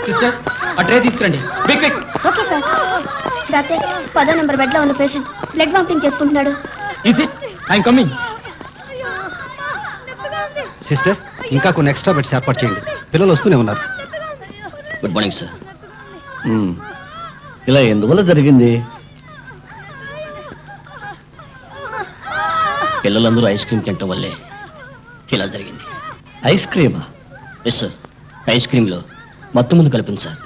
Sister ఆ tray తీసుకురండి. Quick quick. Okay sir. Doctor 10వ నెంబర్ బెడ్ లో ఉన్న పేషెంట్ బ్లడ్ వామిటింగ్ చేసుకుంటున్నాడు. Is it? I'm coming. Sister ఇంకా కొన్ని ఎక్స్ట్రా బెడ్స్ ఏర్పాటు చేయండి. పిల్లలు వస్తూనే ఉన్నారు. Good morning sir. ఇలా ఎందువల్ల జరిగింది? పిల్లలందరూ ఐస్ క్రీమ్ తినటం వల్లే ఇలా జరిగింది. ఐస్ క్రీమా? Yes sir. ఐస్ క్రీమ్లో మత్తు మందు కలిపింది సార్.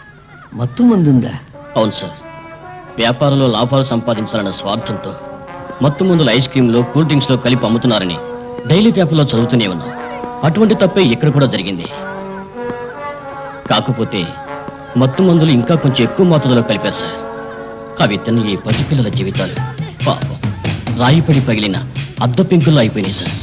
మత్తు మందు ఉందా? అవును సార్. వ్యాపారంలో లాభాలు సంపాదించాలన్న స్వార్థంతో మత్తు మందులు ఐస్ క్రీమ్లో కూల్ డ్రింక్స్లో కలిపి అమ్ముతున్నారని డైలీ పేపర్లో చదువుతూనే ఉన్నాం. అటువంటి తప్పే ఇక్కడ కూడా జరిగింది. కాకపోతే మత్తు మందులు ఇంకా కొంచెం ఎక్కువ మోతాదులో కలిపారు సార్. అవి తిన్న ఈ పసిపిల్లల జీవితాలు పాపం రాయిపడి పగిలిన అద్ద పెంకుల్లో అయిపోయినాయి సార్.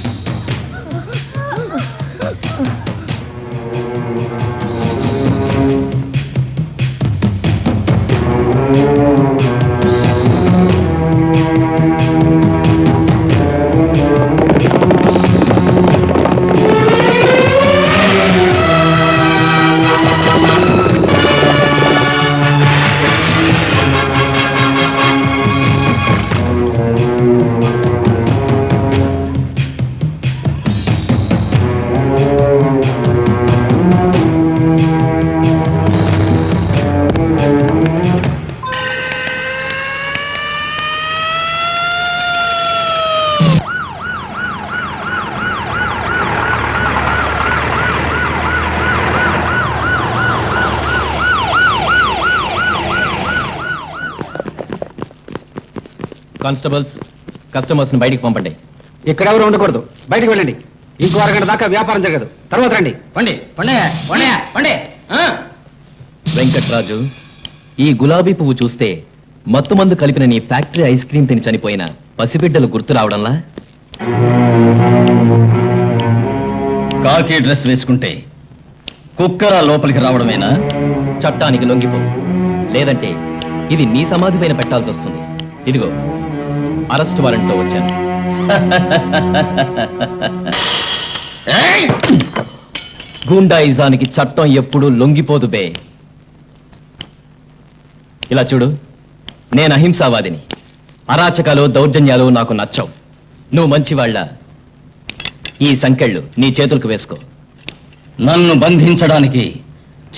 కానిస్టేబుల్స్ కస్టమర్స్ ని బయటికి పంపండి. ఇక్కడెవరు ఉండకూడదు. బయటికి వెళ్ళండి. ఇంకో అరగంట దాకా వ్యాపారం జరగదు. తర్వాత రండి. వెంకట్రాజు, ఈ గులాబీ పువ్వు చూస్తే మత్తు మందు కలిపిన నీ ఫ్యాక్టరీ ఐస్ క్రీమ్ తిని చనిపోయిన పసిబిడ్డలు గుర్తు రావడంలా? కాకి డ్రెస్ వేసుకుంటే కుక్కర లోపలికి రావడమేనా? చట్టానికి లొంగిపో, లేదంటే ఇది నీ సమాధి పైన పెట్టాల్సి వస్తుంది. ఇదిగో అరెస్ట్ వారెంట్తో వచ్చాను. గూండాయిజానికి చట్టం ఎప్పుడూ లొంగిపోదు బే. ఇలా చూడు, నేను అహింసావాదిని. అరాచకాలు దౌర్జన్యాలు నాకు నచ్చవు. నువ్వు మంచివాళ్ళ ఈ సంకెళ్ళు నీ చేతులకు వేసుకో. నన్ను బంధించడానికి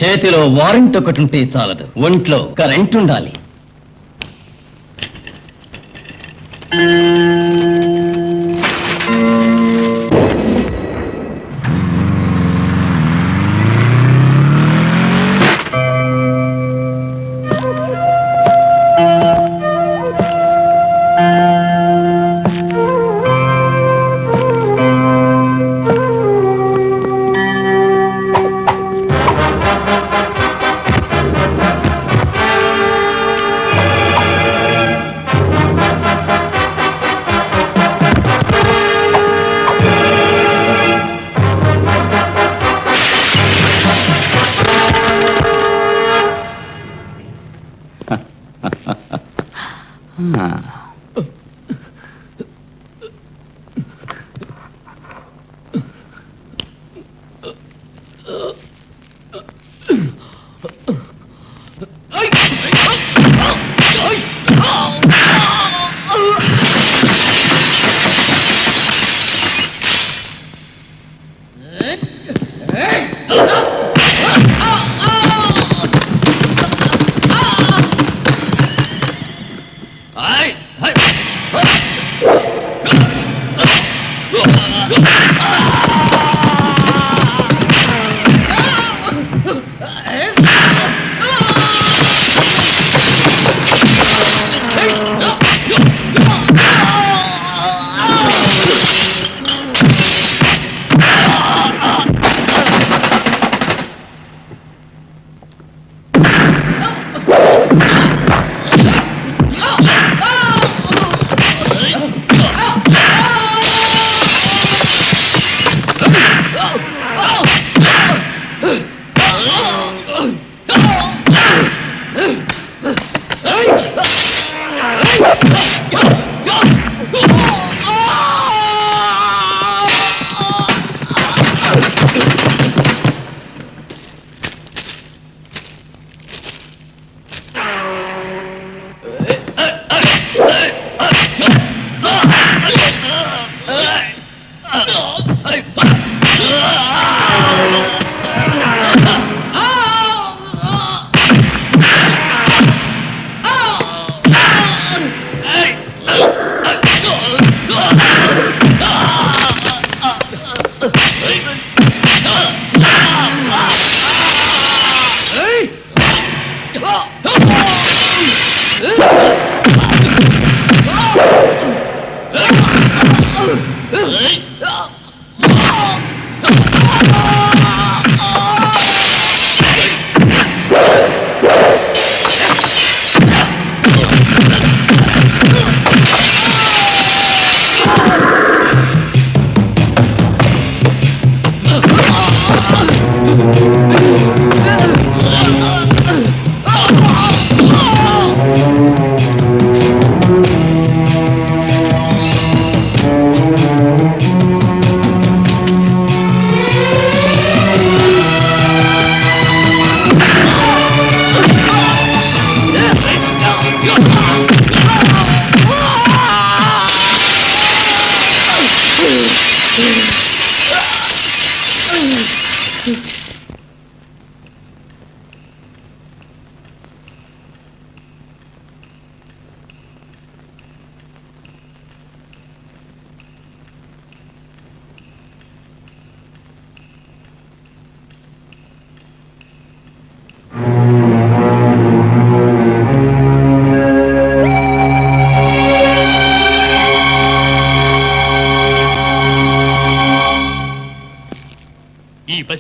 చేతిలో వారెంట్ ఒకటి ఉంటే చాలదు, ఒంట్లో కరెంట్ ఉండాలి.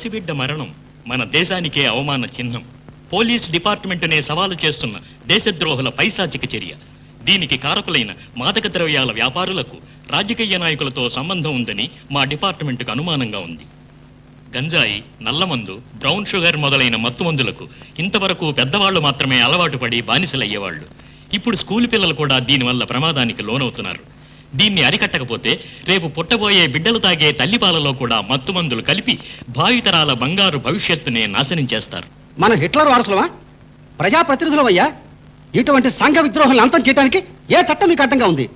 పసిబిడ్డ మరణం మన దేశానికే అవమాన చిహ్నం. పోలీస్ డిపార్ట్మెంటునే సవాలు చేస్తున్న దేశద్రోహుల పైశాచిక చర్య. దీనికి కారకులైన మాదక ద్రవ్యాల వ్యాపారులకు రాజకీయ నాయకులతో సంబంధం ఉందని మా డిపార్ట్మెంటుకు అనుమానంగా ఉంది. గంజాయి, నల్లమందు, బ్రౌన్ షుగర్ మొదలైన మత్తుమందులకు ఇంతవరకు పెద్దవాళ్లు మాత్రమే అలవాటు పడి బానిసలయ్యేవాళ్లు. ఇప్పుడు స్కూలు పిల్లలు కూడా దీనివల్ల ప్రమాదానికి లోనవుతున్నారు. దీన్ని అరికట్టకపోతే రేపు పుట్టబోయే బిడ్డలు తాగే తల్లిపాలలో కూడా మత్తుమందులు కలిపి భావితరాల బంగారు భవిష్యత్తునే నాశనం చేస్తారు. మన హిట్లర్ వారసులమా? ప్రజాప్రతినిధులమయ్యా. ఇటువంటి సంఘ విద్రోహాలను అంతం చేయడానికి ఏ చట్టం మీకు అడ్డంగా ఉంది?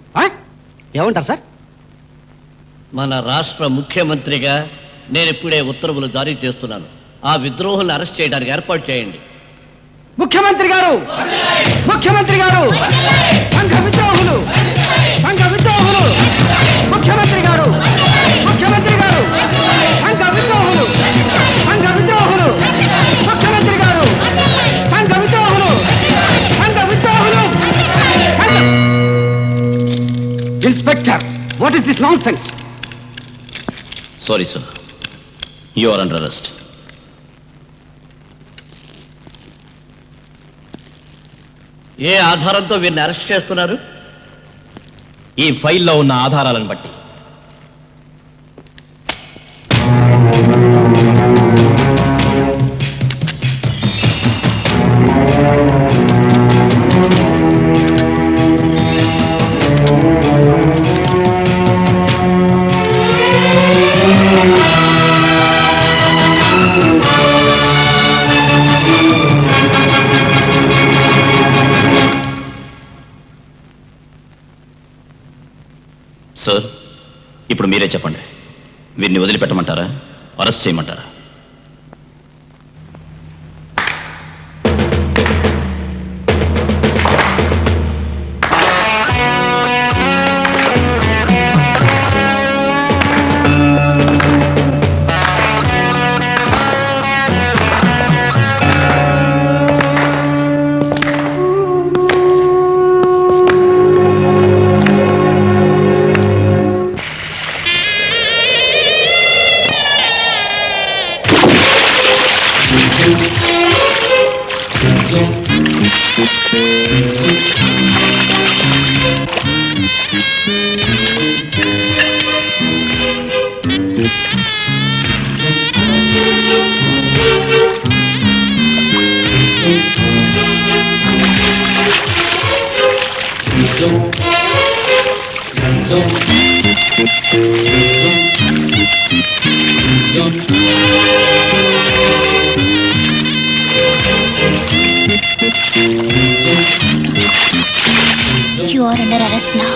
ఏమంటారు సార్? మన రాష్ట్ర ముఖ్యమంత్రిగా నేను ఇప్పుడే ఉత్తర్వులు జారీ చేస్తున్నాను. ఆ విద్రోహులను అరెస్ట్ చేయడానికి ఏర్పాటు చేయండి. ముఖ్యమంత్రి గారు, ముఖ్యమంత్రి గారు, సంఘ విద్రోహులు, సంఘ విద్రోహులు, ముఖ్యమంత్రి గారు, ముఖ్యమంత్రి గారు, సంఘ విద్రోహులు, సంఘ విద్రోహులు, ముఖ్యమంత్రి గారు, సంఘ విద్రోహులు, సంఘ విద్రోహులు. Inspector, what is this nonsense? Sorry sir, you are under arrest. ఏ ఆధారంతో వీరిని అరెస్ట్ చేస్తున్నారు? ఈ ఫైల్లో ఉన్న ఆధారాలను బట్టి. సార్, ఇప్పుడు మీరే చెప్పండి, వీరిని వదిలిపెట్టమంటారా, అరెస్ట్ చేయమంటారా? You are under arrest now.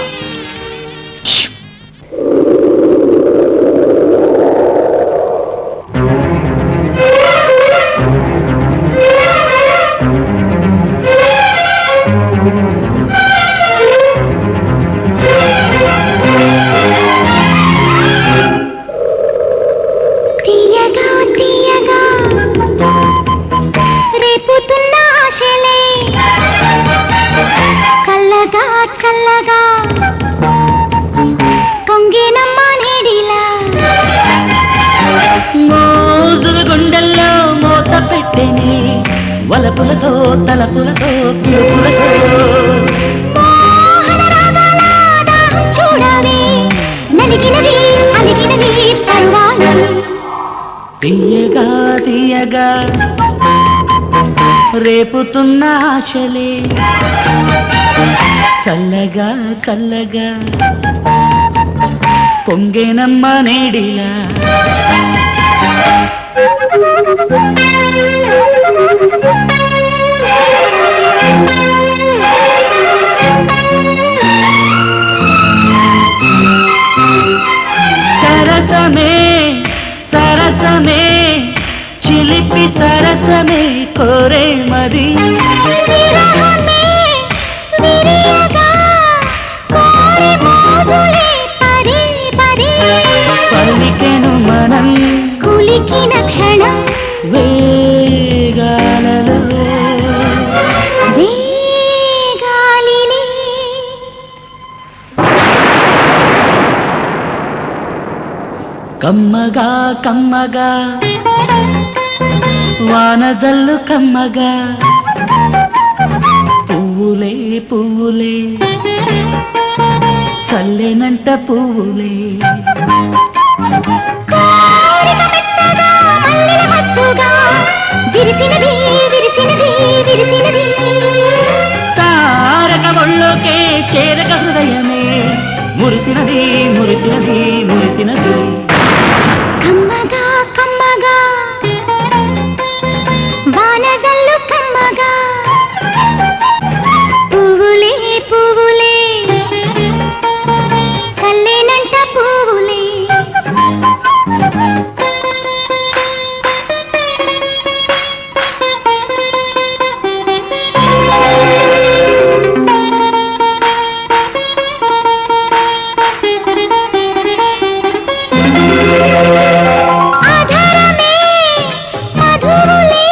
చల్లగా పొంగినమ్మ నీడిలా మోజురు గుండెల్లో మోత పెట్టెని వలపులతో తలపులతో పిలుపులతో మోహన రాగాల దాహం చూడవే నలిగినది అలిగినది పర్వాలు తీయగా తీయగా రేపుతున్న ఆశలే చల్లగా చల్లగా పొంగేనమ్మ నేడిలా సరసమే సరసమే చిలిపి సరసమే కోరే మది పలికెను మనం కులికిన క్షణం వేగాలలో వేగాలిలే కమ్మగా కమ్మగా వాన జల్లు కమ్మగా పువ్వులే పువ్వులే చల్లెనంట పువ్వులే విరిసినది విరిసినది విరిసినది తారక ఒళ్ళోకే చేరక హృదయమే మురిసినది మురిసినది మురిసినది కమ్మగా కమ్మగా వానజల్లు కమ్మగా పువ్వులే పువ్వులే చల్లేనంట పువ్వులే ఆధారమే మధువులే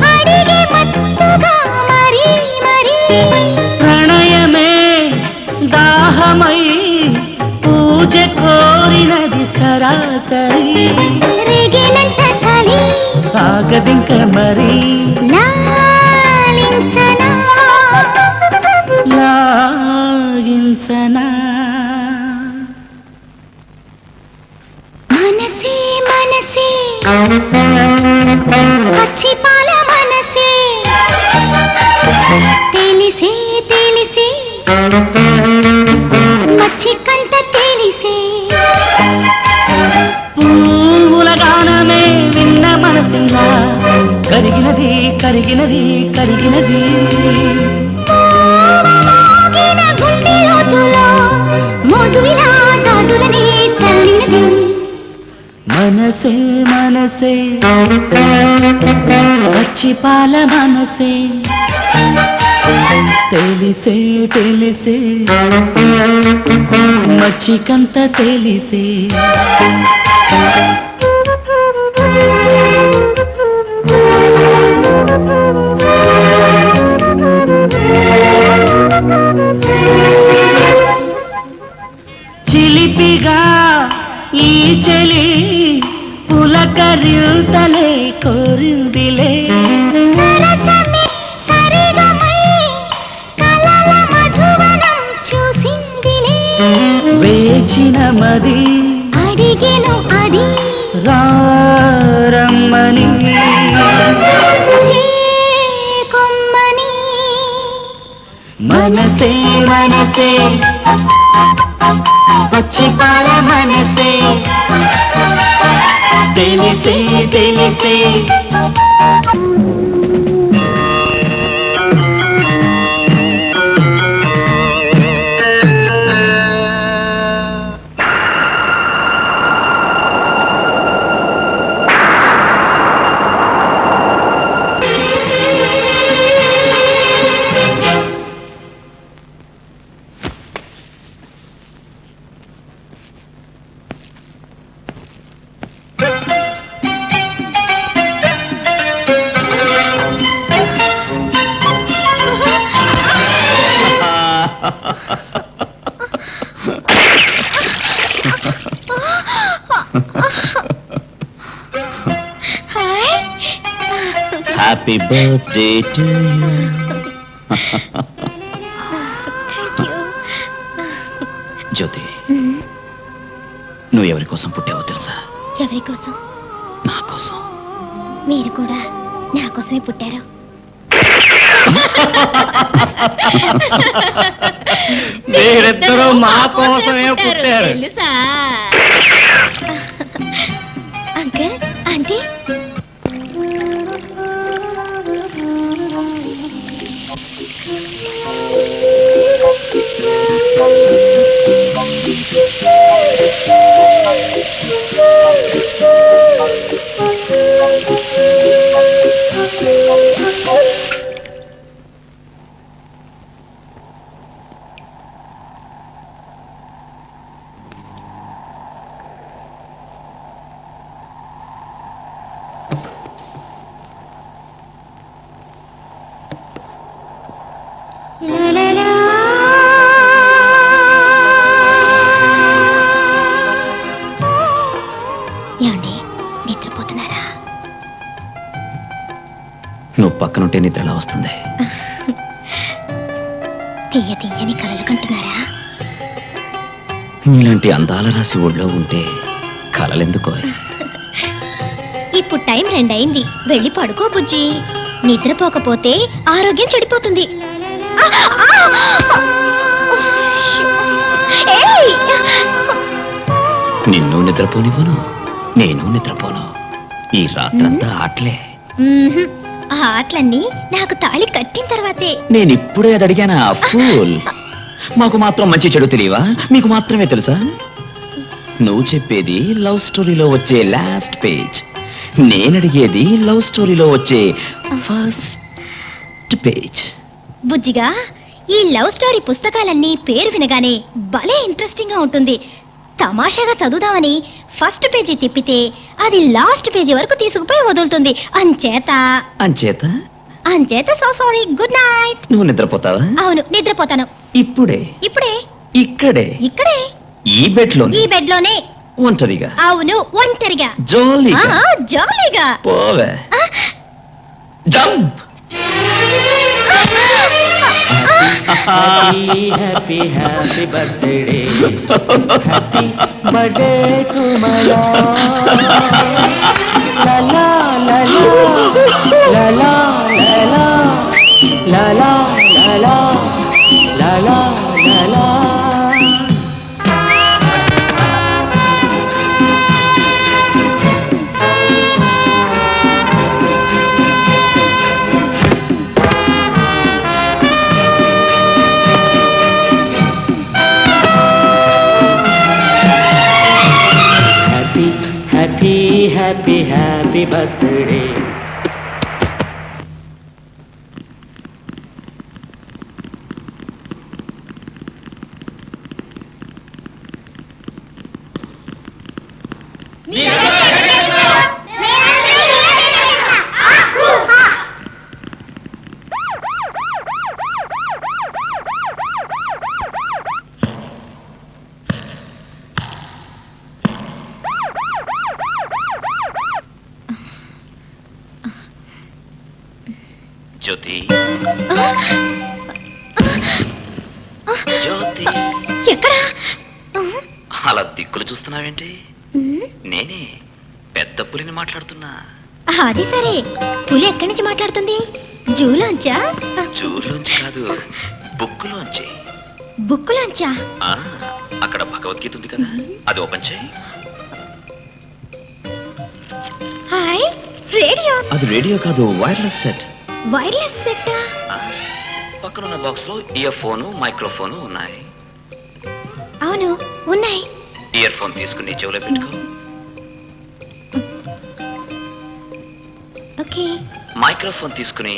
అడిగే మత్తుగా మరి మరి ప్రణయమే దాహమై పూజ కోరినది సరాసరి రేగేనంట చలి ఆగదింక మరి లాలించనా లాగించనా మనసే మనసే పచ్చి పాల మనసే తెలిసే తెలిసే మచ్చి కంట తెలిసే పువ్వుల గానమే విన్న మనసిలా కరిగినది కరిగినది కరిగినది మోగిన గుండె లోతులో మోజువిలా జాజులని చల్లినది మనసే మనసే పచ్చి పాల మనసే తెలిసే తెలిసే మచ్చికంత తెలిసే చిలిపిగా ఈ చెలి పులకరింతలే కోరిందిలే సరసమే సరిగమై కలల మధువనం చూసిందిలే వేచిన మది అడిగెను అది రారమ్మని కొమ్మని మనసే మనసే పచ్చి పాల మనసే తెలిసే తెలిసే హ్యాపీ బర్త్డే టు జ్యోతి నువ్వు ఎవరి కోసం పుట్టావో తెలుసా? ఎవరి కోసం? నా కోసం. మీరు కూడా నా కోసమే పుట్టారు. మీరిద్దరూ మా కోసమే పుట్టారు. తెలుసా అంకుల్ ఆంటీ? ఉంటే నిద్ర ఎలా వస్తుంది? తీయ తీయని కలలు కంటున్నారా? ఇలాంటి అందాల రాసి ఒళ్ళో ఉంటే కలలెందుకో? ఇప్పుడు టైం 2 అయింది, వెళ్ళి పడుకో బుజ్జి. నిద్రపోకపోతే ఆరోగ్యం చెడిపోతుంది. ఏయ్! నిన్ను నిద్రపోనివ్వను, నేను నిద్రపోను. ఈ రాత్రంతా ఆటలే. మ్మ్హ్. ఆ ఆటలన్నీ నాకు తాళి కట్టిన తర్వాతే. నేను ఇప్పుడే అది అడిగానా? ఫూల్. మాకు మాత్రం మంచి చెడు తెలియవా? మీకు మాత్రమే తెలుసా? నువ్వు చెప్పేది లవ్ స్టోరీలో వచ్చే లాస్ట్ పేజ్, నేనడిగేది లవ్ స్టోరీలో వచ్చే ఫస్ట్ పేజ్. బుజ్జిగా, ఈ లవ్ స్టోరీ పుస్తకాలన్నీ పేరు వినగానే భలే ఇంట్రెస్టింగ్ గా ఉంటుంది. తమాషాగా చదువుదామని ఫస్ట్ పేజీ తిప్పితే అది లాస్ట్ పేజీ వరకు తీసుకుపోయి వదులుతుంది. అంచేత సో సారీ. Good night. నువ్వు నిద్రపోతావా? అవును, నిద్రపోతాను. ఇప్పుడే? ఇక్కడే? ఈ బెడ్ లోనే. ఒంటరిగా? అవును, ఒంటరిగా. జాలీగా? పోవే. Jump. Happy happy birthday, happy birthday to Mala. లలా లలా లలా లలా లలా లలా లలా. Happy, happy birthday. జ్యోతి, జ్యోతి, ఎక్కడ? అలా దిక్కులు చూస్తున్నావేంటి? నేనే పెద్ద పులిని మాట్లాడుతున్నా. అది సరే, పులి ఎక్కడి నుంచి మాట్లాడుతుంది? జూలోంచా? జూలోంచి కాదు, బుక్కులోంచి. బుక్కులోంచా? అక్కడ భగవద్గీత ఉంది కదా, అది ఓపెన్ చేయి. Hi, radio. అది రేడియో కాదు, వైర్లెస్ సెట్. Wireless set? పక్కనున్న బాక్స్ లో ఇయర్ ఫోను, మైక్రోఫోను ఉన్నాయి. అవును, ఉన్నాయి. ఇయర్ ఫోన్ తీసుకుని చెవులో పెట్టుకో. ఓకే. మైక్రోఫోన్ తీసుకుని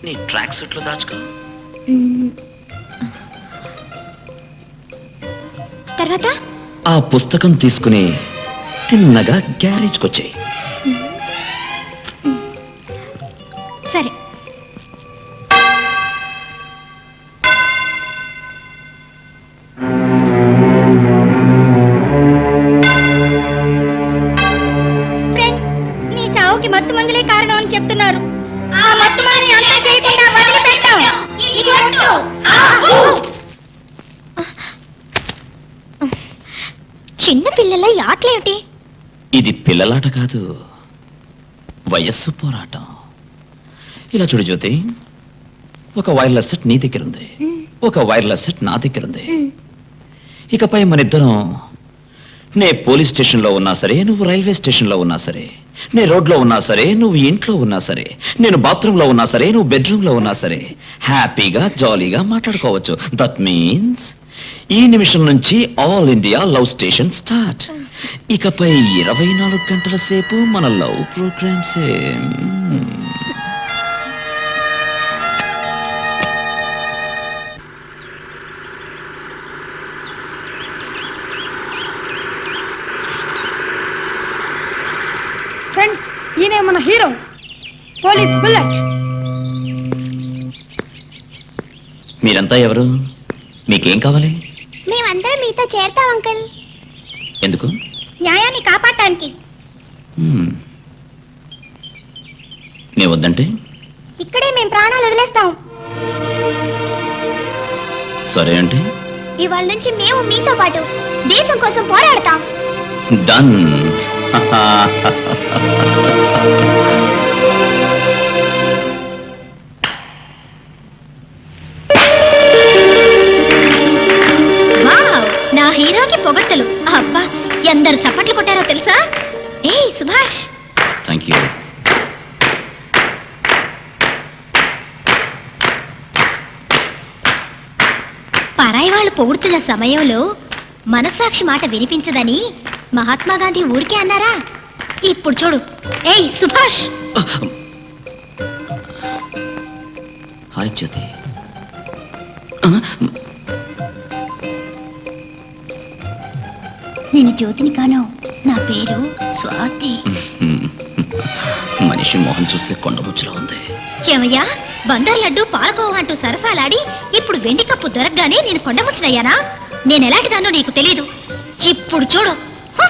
నీ ట్రాక్ సూట్ లో దాచుకో. తర్వాత ఆ పుస్తకం తీసుకుని తిన్నగా గ్యారేజ్కి వచ్చాయి. సరే. నీ చావుకి మత్తు మందులే కారణం అని చెప్తున్నారు. ఆ మత్తు మందుని అంతా చేయకుండా వదిలిపెట్టాం. చిన్న పిల్లల ఈ ఆటలేమిటి? ఇది పిల్లలాట కాదు, వయస్సు పోరాటం. ఇలా చూడు జ్యోతి, ఒక వైర్లెస్ సెట్ నీ దగ్గర ఉంది, ఒక వైర్లెస్ సెట్ నా దగ్గర ఉంది. ఇకపై మన ఇద్దరం, నే పోలీస్ స్టేషన్లో ఉన్నా సరే, నువ్వు రైల్వే స్టేషన్లో ఉన్నా సరే, నే రోడ్లో ఉన్నా సరే, నువ్వు ఇంట్లో ఉన్నా సరే, నేను బాత్రూంలో ఉన్నా సరే, నువ్వు బెడ్రూమ్లో ఉన్నా సరే, హ్యాపీగా జాలీగా మాట్లాడుకోవచ్చు. దట్ మీన్స్ ఈ నిమిషం నుంచి all India love station start. ఇకపై 24 గంటల సేపు మన లవ్ ప్రోగ్రామ్సే. ఫ్రెండ్స్, ఈయనే మన హీరో, పోలీస్ బుల్లెట్. మీరంతా ఎవరు? మీకేం కావాలి? మేమందరం మీతో చేరతాం అంకుల్. ఎందుకు? న్యాయాన్ని కాపాడటానికి. నే వద్దంటే? ఇక్కడే మేము ప్రాణాలు వదిలేస్తాం. సరే అంటే ఇవాళ నుంచి మేము మీతో పాటు దేశం కోసం పోరాడతాం. డన్. వావ్, నా హీరోకి పొగట్టలు. అబ్బా, ఎందరు చప్పట్లు కొట్టారో తెలుసా? ఏయ్ సుభాష్, థ్యాంక్ యూ. పరాయి వాళ్ళు పొగుడుతున్న సమయంలో మనస్సాక్షి మాట వినిపించదని మహాత్మా గాంధీ ఊరికే అన్నారా? ఇప్పుడు చూడు. ఏయ్ సుభాష్, హాయ్ జ్యోతి. నేను జ్యోతిని కాను, నా పేరు స్వాతి. మనిషి మొహం చూస్తే కొండముచ్చులో ఉంది. ఏమయ్యా, బందర్ లడ్డు పాలకోవా అంటూ సరసాలాడి ఇప్పుడు వెండి కప్పు దొరకగానే నేను కొండముచ్చినయ్యానా? నేను ఎలాంటిదాన్నో నీకు తెలీదు. ఇప్పుడు చూడు. హ!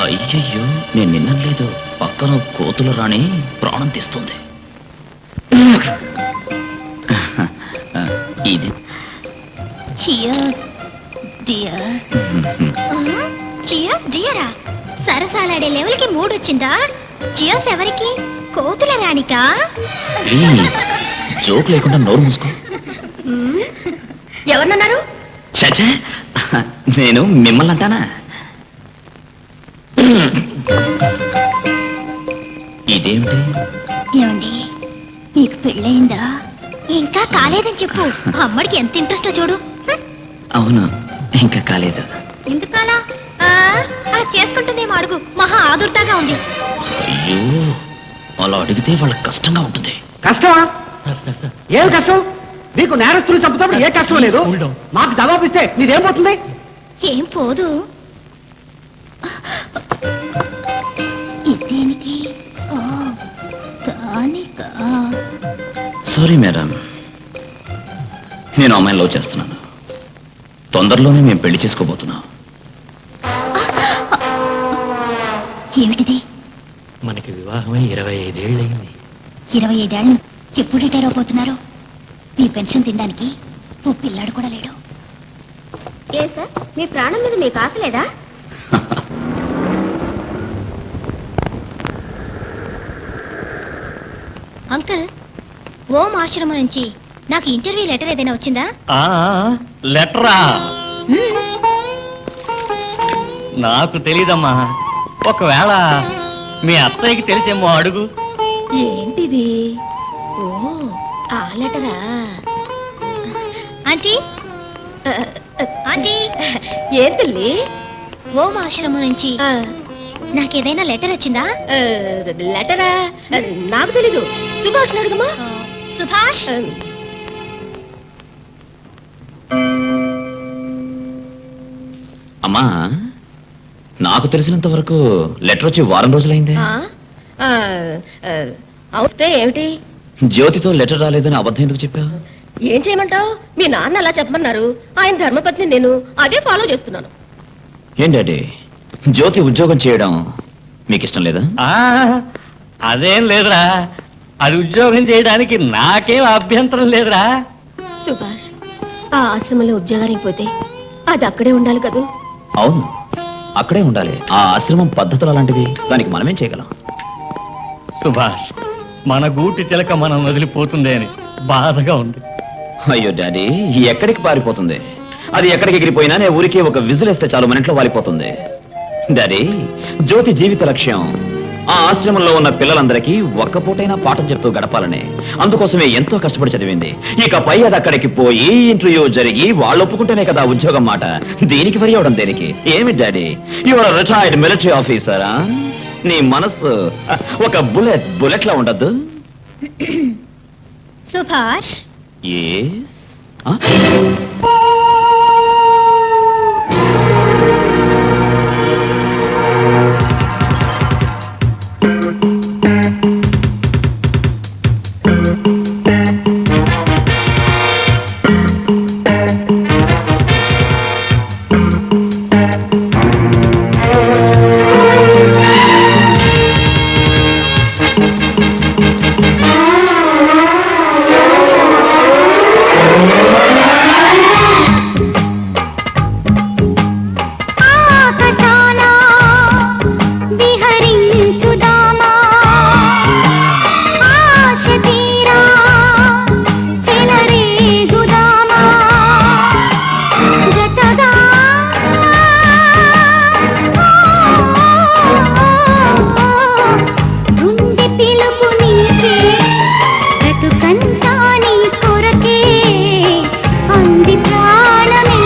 అయ్యయ్యో, నేను నిన్నలేదు. పక్కన కోతుల రాణి ప్రాణం తీస్తుంది. ఇది Cheers, dear. చియర్స్ డియరా? సరసాలాడే లెవెల్కి మూడొచ్చిందా? చియర్స్ ఎవరికి? కోతుల రాణికా? ప్లీజ్ జోక్ లేకుండా నోరు మూసుకో. ఎవరన్నారు? చచ్చే, నేను మిమ్మల్ని అంటానా? ఇదేమిటి? ఏమండి, మీకు పెళ్ళయిందా? ఇంకా కాలేదని చెప్పు. అమ్మడికి ఎంత ఇంట్రెస్టో చూడు. అవును, ఇంకా కాలేదు. ఎందుకు కాలా? చేసుకుంటుందేమో అడుగు. మహా ఆదుర్దాగా ఉంది. అయ్యో, అలా అడిగితే వాళ్ళకి కష్టంగా ఉంటుంది. కష్టమా? ఏం కష్టం? మీకు నేరస్తులు చంపుతాప్పుడు ఏ కష్టం లేదు. మాకు జవాబు ఇస్తే మీదేం పోతుంది? ఏం పోదు. ఇదేనికి? ఓ, దానికా? సారీ మేడం, నేను అమ్మాయిని లవ్ చేస్తున్నాను. తొందరలోనే మేము పెళ్లి చేసుకోబోతున్నాం. ఏమిటిది? మనకి వివాహమై 25 ఏళ్ళయింది. 25 ఏళ్ళు ఎప్పుడు రిటైర్ అవబోతున్నారు? మీ పెన్షన్ తినడానికి ఓ పిల్లాడు కూడా లేడు. ఏ సార్, మీ ప్రాణం మీద మీకు ఆశ లేదా? అంకుల్, ఓం ఆశ్రమం నుంచి నాకు ఇంటర్వ్యూ లెటర్ ఏదైనా వచ్చిందా? లెటరా? నాకు తెలీదమ్మా. ఒకవేళ మీ అత్తయ్యకి తెలిసేమో అడుగు. ఏంటిది? ఓ, ఆ లెటరా? ఆంటీ, ఆంటీ, ఏం తల్లి? ఓం ఆశ్రమం నుంచి నాకేదైనా లెటర్ వచ్చిందా? లెటరా? నాకు తెలీదు. సుభాష్ అడుగుమా. సుభాష్, అమ్మా, నాకు తెలిసినంత వరకు లెటర్ వచ్చి వారం రోజులైందే. అవుతే ఏమిటి? జ్యోతితో లెటర్ రాలేదని అబద్ధం ఎందుకు చెప్పావు? ఏం చేయమంటావు? మీ నాన్న అలా చెప్పమన్నారు. ఆయన ధర్మపత్ని, నేను అదే ఫాలో చేస్తున్నాను. ఏం డాడీ, జ్యోతి ఉద్యోగం చేయడం మీకు ఇష్టం లేదా? అదేం లేదురా. అది ఉద్యోగం చేయడానికి నాకేం అభ్యంతరం లేదురా. సుభాష్, ఆ ఆశ్రమంలో ఉద్యోగానికి పోతే అది అక్కడే ఉండాలి కదూ. అవును, అక్కడే ఉండాలి. ఆ ఆశ్రమం పద్ధతులు అలాంటివి. దానికి మనమేం చేయగలం? సుభాష్, మన గూటి చిలక మనం వదిలిపోతుంది అని బాధగా ఉంది. అయ్యో డాడీ, ఎక్కడికి పారిపోతుంది? అది ఎక్కడికి ఎగిరిపోయినా నేను ఊరికే ఒక విజిలేస్తే చాలు, మన ఇంట్లో వాలిపోతుంది. డాడీ, జ్యోతి జీవిత లక్ష్యం ఆ ఆశ్రమంలో ఉన్న పిల్లలందరికీ ఒక్క పూటైనా పాఠం చెప్తూ గడపాలని. అందుకోసమే ఎంతో కష్టపడి చదివింది. ఇకపై అది అక్కడికి పోయి ఇంటర్వ్యూ జరిగి వాళ్ళు ఒప్పుకుంటేనే కదా ఉద్యోగం మాట. దీనికి వరి అవడం దేనికి? ఏమి డాడీ, యువర్ రిటైర్డ్ మిలిటరీ ఆఫీసరా? నీ మనసు ఒక బుల్లెట్ లా ఉండద్దు? సుభాష్, Yes? ఆశ తీరా చెలరేగుదామా జతగా గుండె పిలుపు నీకే బ్రతుకంతా నీ కొరకే అంది ప్రాణమే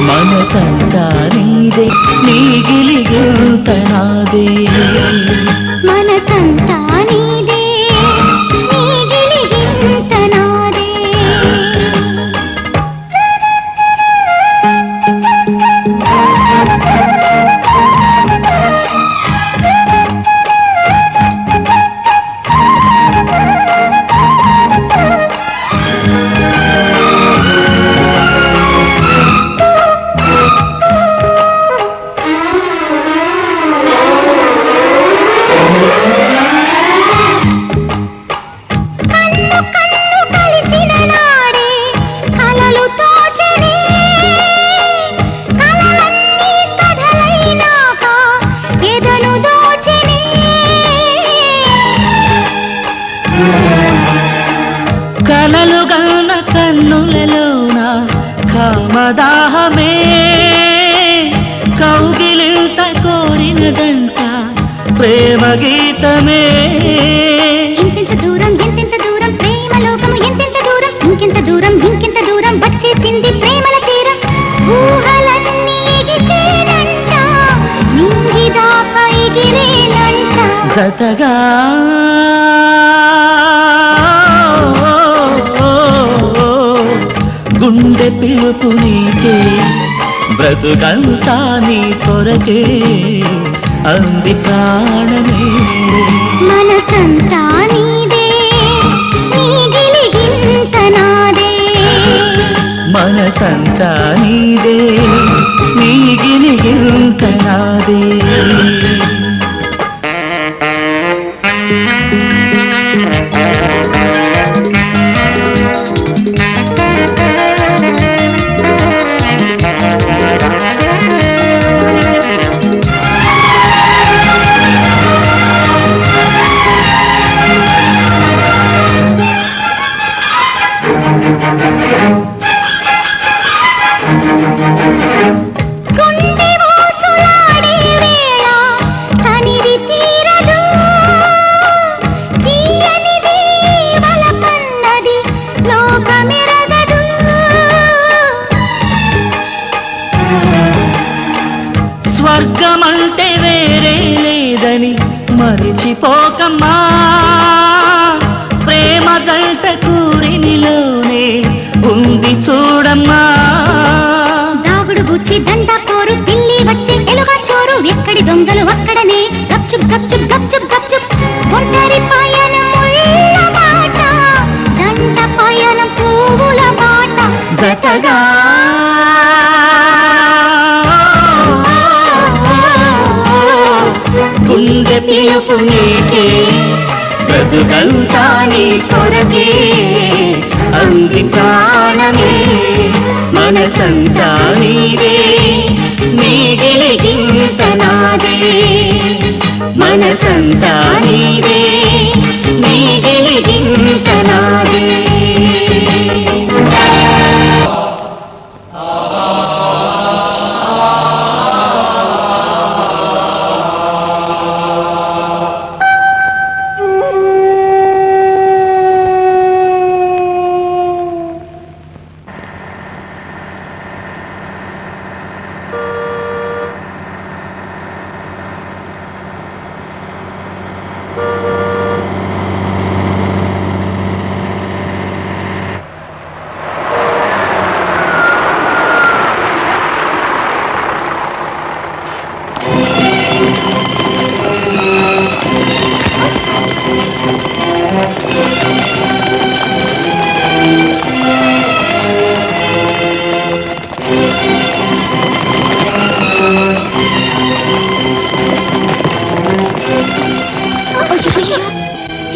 మనసంతా నీదే నీ గిలిగంత నాదే మనసంతా నీదే నీ గిలిగింత నాదే కన్ను కన్ను కలిసిన నాడే కలలు తోచనే కలలన్నీ కథలైనాక ఎదను దోచనే కలలు గన్న కన్నులలోన కామదాహమే కౌగిలింత కోరినదంట ప్రేమ గీతమే ఎంతెంత దూరం ప్రేమ లోకము ఎంతెంత దూరం ఇంకెంత దూరం వచ్చేసింది ప్రేమల తీరం ఊహలన్నీ ఎగిసేనంట నింగిదాకా ఎగిరేనంట జతగా గుండె పిలుపు నీకే బ్రతుకంతా నీ కొరకే అంది ప్రాణమే మనసంతా నీదే నీ గిలిగింత నాదే మనసంతా నీదే నీ గిలిగింత నాదే గుండె ఊసులాడే వేళ తనివి తీరదు తీయనిది వలపన్నది లోకమెరగదు స్వర్గమంటే వేరే లేదని మరిచిపోకమ్మా ప్రేమ జంట కూరినిలోనే ఉంది చూడమ్మా దాగుడు గుచ్చి దండ పోరు పిల్లి వచ్చే ఎలుగా చోరు ఎక్కడి దొంగలు అక్కడనే గప్చుప్ గప్చుప్ గప్చుప్ గప్చుప్ ఒంటరి పయనం ముళ్ళ బాట జంట పయనం పువ్వుల బాట జతగా గుండె పిలుపు నీకే బ్రతుకంతా నీ కొరకే అంది ప్రాణమే మనసంతా నీదే నీ గిలిగింత నాదే మనసంతా నీదే నీ గిలిగింత నాదే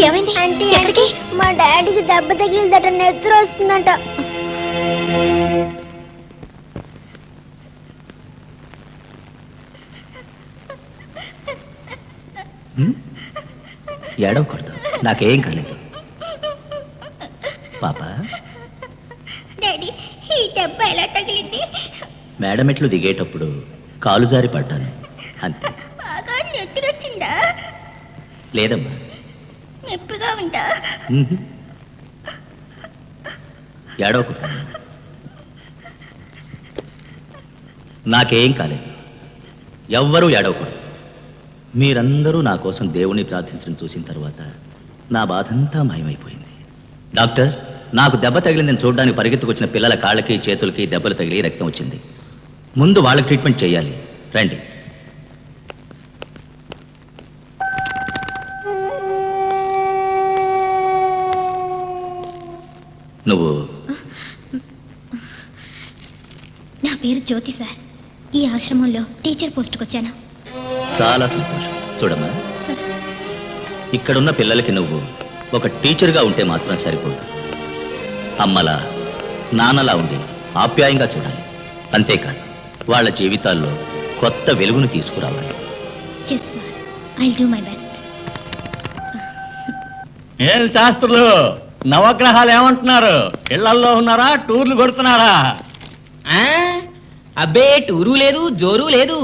ఏమైంది అంటే ఎక్కడికి మా డాడీకి దెబ్బ తగిలిందట నెత్తురు వస్తుందంట ఏడవకూడదు నాకేం కాలేదు పాప డాడీ ఈ దెబ్బ ఎలా తగిలింది? మేడమెట్లు దిగేటప్పుడు కాలు జారి పడ్డాను అంతే. బాగా నెత్తురొచ్చిందా? లేదమ్మా. నొప్పిగా ఉందా? ఏడవకు. నాకేం కాలేదు. ఎవ్వరూ ఏడవకూడదు. మీరందరూ నా కోసం దేవుణ్ణి ప్రార్థించడం చూసిన తర్వాత నా బాధంతా మాయమైపోయింది. డాక్టర్, నాకు దెబ్బ తగిలిందని చూడడానికి పరిగెత్తుకొచ్చిన పిల్లల కాళ్ళకి చేతులకి దెబ్బలు తగిలి రక్తం వచ్చింది. ముందు వాళ్ళకి ట్రీట్మెంట్ చేయాలి. రండి. నువ్వు? నా పేరు జ్యోతి సార్. ఈ ఆశ్రమంలో టీచర్ పోస్ట్కి వచ్చాను. చాలా సంతోషం. చూడమ్మా, సార్ ఇక్కడున్న పిల్లలకి నువ్వు ఒక టీచర్గా ఉంటే మాత్రం సరిపోదు. అమ్మలా నాన్నలా ఉండి ఆప్యాయంగా చూడాలి. అంతేకాదు, వాళ్ళ జీవితాల్లో కొత్త వెలుగును తీసుకురావాలి. Yes sir, I'll do my best. ఏం శాస్త్రులు, నవగ్రహాలు ఏమంటున్నారు? ఇళ్లల్లో ఉన్నారా, టూర్లు కొడుతున్నారా? అబ్బే, టూరు లేదు, జోరు లేదు.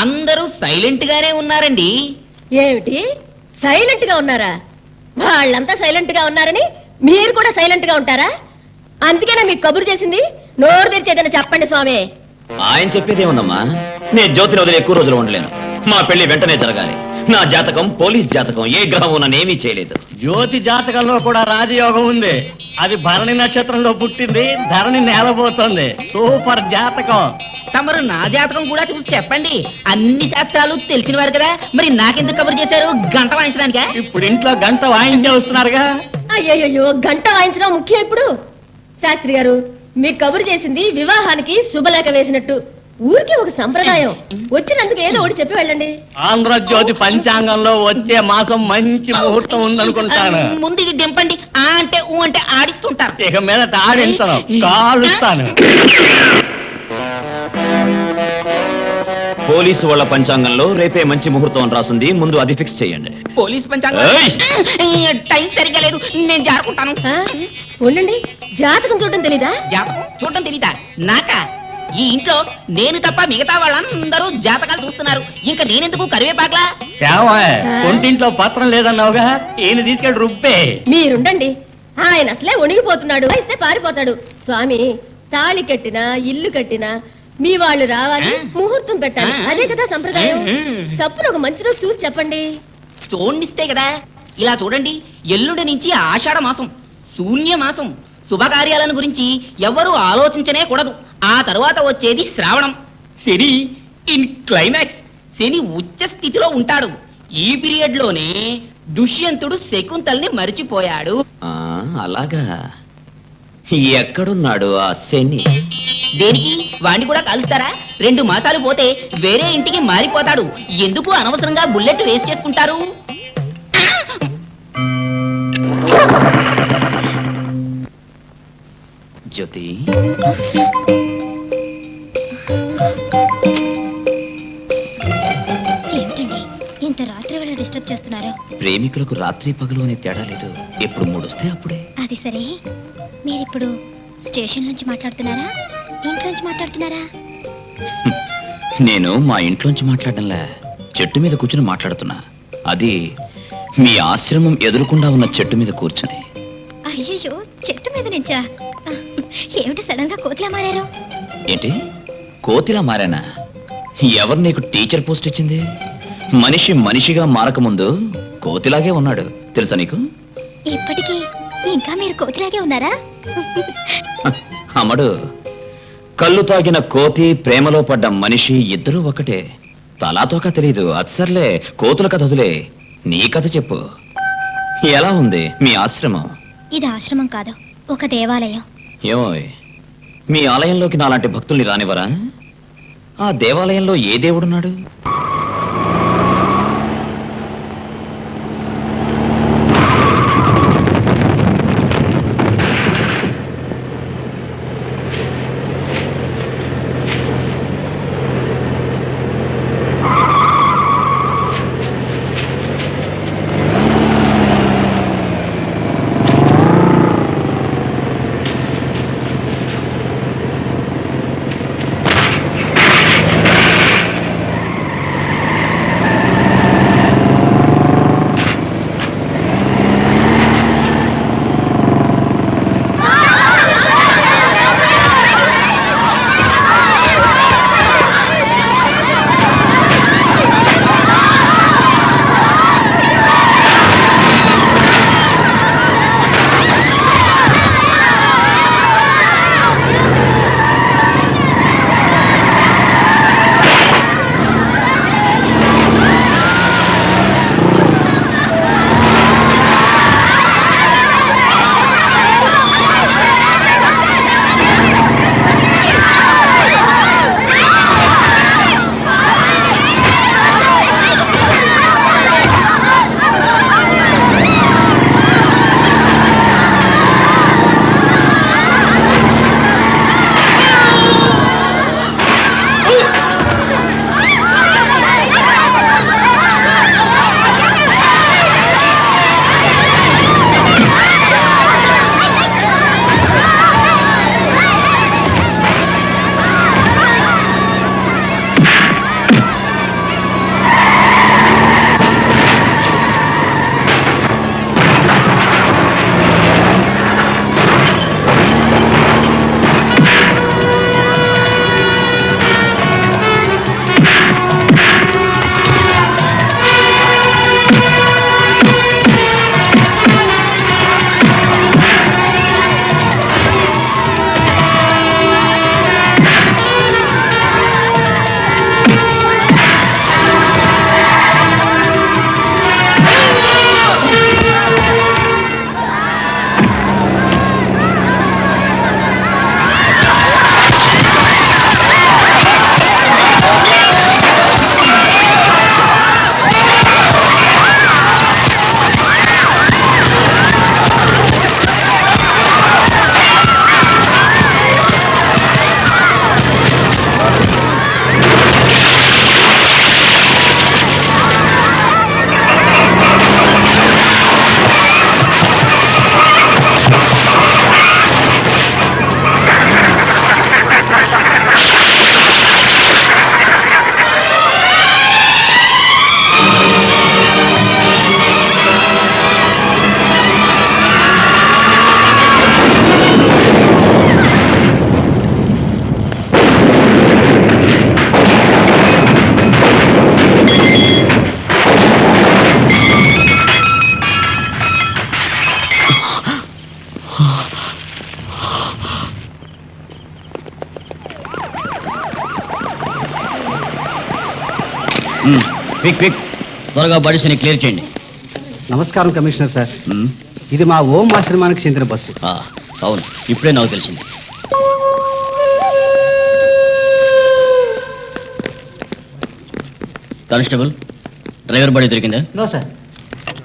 అందరూ సైలెంట్ గానే ఉన్నారండి. ఏమిటి సైలెంట్ గా ఉన్నారా? వాళ్ళంతా సైలెంట్ గా ఉన్నారని మీరు కూడా సైలెంట్ గా ఉంటారా? అందుకేనా మీకు కబురు చేసింది. నోరు తెరిచేదన్న చెప్పండి స్వామి. ఆయన చెప్పేది ఏముందమ్మా? నేను జ్యోతిని వదిలి ఎక్కువ రోజులు ఉండలేను. మా పెళ్లి వెంటనే జరగాలి. నా జాతకం పోలీస్ జాతకం. ఏ గ్రహం నన్నేమీ చేయలేదు. జ్యోతి జాతకంలో కూడా రాజయోగం ఉంది. అది భరణి నక్షత్రంలో పుట్టింది, ధరణి నేలబోతోంది. సూపర్ జాతకం. తమరు నా జాతకం కూడా చూసి చెప్పండి. అన్ని శాస్త్రాలు తెలిసిన వారు కదా, మరి నాకెందుకు కబురు చేశారు? గంట వాయించడానికా? ఇప్పుడు ఇంట్లో గంట వాయించే వస్తున్నారుగా. అయ్యయ్యో, గంట వాయించడం ముఖ్యం ఇప్పుడు. శాస్త్రి గారు, మీకు కబురు చేసింది వివాహానికి శుభలేఖ వేసినట్టు. ఊరికి ఒక సంప్రదాయం. వచ్చినందుకు ఏదో ఒకటి చెప్పి వెళ్ళండి. ఆంధ్రజ్యోతి పంచాంగంలో వచ్చే మాసం మంచి ముహూర్తం ఉందనుకుంటాను. ముందు ఇది దింపండి. ఆ అంటే ఊ అంటే ఆడిస్తుంటారు. ఇక మీద ఆడించను, కాలుస్తాను. పోలీసు వాళ్ళ పంచాంగంలో రేపే మంచి ముహూర్తం అని రాసింది. ముందు అది ఫిక్స్ చేయండి. పోలీస్ పంచాంగం టైం సరిగా లేదు, నేను జారుకుంటాను. ఉండండి, జాతకం చూడటం తెలీదా? జాతకం చూడటం తెలీదా? నాకా? ఈ ఇంట్లో నేను తప్ప మిగతా వాళ్ళందరూ జాతకాలు చూస్తున్నారు. ఇంకా నేనెందుకు కరివేపాకలా? ఒంటింట్లో పత్రం లేదన్నావుగా, ఈయన తీసుకెళ్ళి రుబ్బే. మీరుండండి, ఆయన అసలే వణిగిపోతున్నాడు. ఇస్తే పారిపోతాడు. స్వామి, తాళి కట్టినా ఇల్లు కట్టినా మీ వాళ్ళు రావాలి, ముహూర్తం పెట్టాలి. అదే కదా సంప్రదాయం. చప్పున ఒక మంచి రోజు చూసి చెప్పండి. చూడండిస్తే కదా. ఇలా చూడండి, ఎల్లుండి నుంచి ఆషాఢ మాసం, శూన్య మాసం. శుభకార్యాలను గురించి ఎవ్వరూ ఆలోచించనే కూడదు. ఆ తరువాత వచ్చేది శ్రావణం. శని ఇన్ క్లైమాక్స్. శని ఉచ్చ స్థితిలో ఉంటాడు. ఈ పీరియడ్ లోనే దుష్యంతుడు శకుంతల్ని మరిచిపోయాడు. అలాగా? ఎక్కడున్నాడు ఆ శని? దేనికి? వాణ్ణి కూడా కలుస్తారా? 2 మాసాలు పోతే వేరే ఇంటికి మారిపోతాడు. ఎందుకు అనవసరంగా బుల్లెట్ వేస్ట్ చేసుకుంటారు? జ్యోతి, ఏమిటండి ఇంత రాత్రి వేళ డిస్టర్బ్ చేస్తున్నారు? ప్రేమికులకు రాత్రి పగలు అనే తేడా లేదు. ఎప్పుడు మూడొస్తే అప్పుడే. అది సరే, మీరిప్పుడు స్టేషన్ నుంచి మాట్లాడుతున్నారా, ఇంట్లోంచి మాట్లాడుతున్నారా? నేను మా ఇంట్లోంచి మాట్లాడడంలే, చెట్టు మీద కూర్చుని మాట్లాడుతున్నా. అది మీ ఆశ్రమం ఎదురుకుండా ఉన్న చెట్టు మీద కూర్చుని. అయ్యో, చెట్టు మీద నుంచా? ఏమిటి సడన్ గా కోతిలా మారారు? ఏంటి కోతిలా మారానా? ఎవరు నీకు టీచర్ పోస్ట్ ఇచ్చింది? మనిషి మనిషిగా మారకముందు కోతిలాగే ఉన్నాడు, తెలుసా నీకు? ఇప్పటికీ ఇంకా మీరు కోతిలాగే ఉన్నారా? అమ్మడు, కళ్ళు తాగిన కోతి, ప్రేమలో పడ్డ మనిషి ఇద్దరూ ఒకటే. తలాతోక తెలీదు. అత్సర్లే, కోతుల కథ వదిలే. నీ కథ చెప్పు. ఎలా ఉంది మీ ఆశ్రమం? ఇది ఆశ్రమం కాదు, ఒక దేవాలయం. ఏమో, మీ ఆలయంలోకి నాలాంటి భక్తుల్ని రానివ్వరా? ఆ దేవాలయంలో ఏ దేవుడున్నాడు? క్విక్ క్విక్, త్వరగా బాడీస్ని క్లియర్ చేయండి. నమస్కారం కమిషనర్ సార్. ఇది మా ఓం ఆశ్రమానికి చెందిన బస్సు. అవును, ఇప్పుడే నాకు తెలిసింది. కానిస్టేబుల్, డ్రైవర్ బాడీ దొరికిందా? No sir.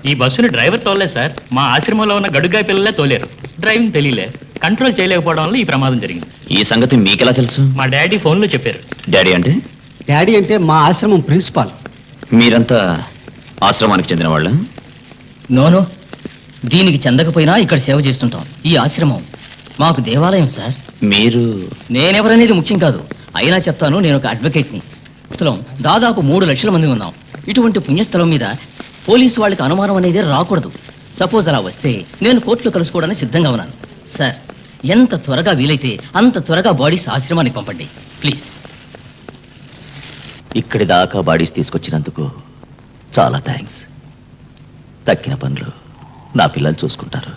ఈ బస్సును డ్రైవర్ తోలలేదు సార్. మా ఆశ్రమంలో ఉన్న గడుగ్గాయ పిల్లలే తోలేరు. డ్రైవింగ్ తెలియలే, కంట్రోల్ చేయలేకపోవడం వల్ల ఈ ప్రమాదం జరిగింది. ఈ సంగతి మీకెలా తెలుసు? మా డాడీ ఫోన్లో చెప్పారు. డాడీ అంటే? డాడీ అంటే మా ఆశ్రమం ప్రిన్సిపాల్. మీరంతా ఆశ్రమానికి చెందిన వాళ్ళ? నోనో, దీనికి చెందకపోయినా ఇక్కడ సేవ చేస్తుంటాం. ఈ ఆశ్రమం మాకు దేవాలయం సార్. మీరు? నేనెవరనేది ముఖ్యం కాదు, అయినా చెప్తాను. నేను ఒక అడ్వకేట్ని. స్థలం దాదాపు 3 లక్షల మంది ఉన్నాం. ఇటువంటి పుణ్యస్థలం మీద పోలీసు వాళ్ళకి అనుమానం అనేది రాకూడదు. సపోజ్ అలా వస్తే నేను కోర్టులో కలుసుకోవడానికి సిద్ధంగా ఉన్నాను. సార్, ఎంత త్వరగా వీలైతే అంత త్వరగా బాడీస్ ఆశ్రమానికి పంపండి ప్లీజ్. ఇక్కడి దాకా బాడీస్ తీసుకొచ్చినందుకు చాలా థ్యాంక్స్. తక్కిన పనులు నా పిల్లలు చూసుకుంటారు.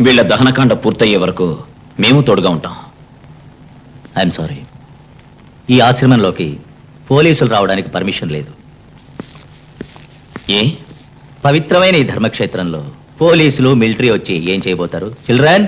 వీళ్ళ దహనకాండ పూర్తయ్యే వరకు మేము తోడుగా ఉంటాం. ఐఎమ్ సారీ, ఈ ఆశ్రమంలోకి పోలీసులు రావడానికి పర్మిషన్ లేదు. ఏ? పవిత్రమైన ఈ ధర్మక్షేత్రంలో పోలీసులు మిలిటరీ వచ్చి ఏం చేయబోతారు? చిల్డ్రన్,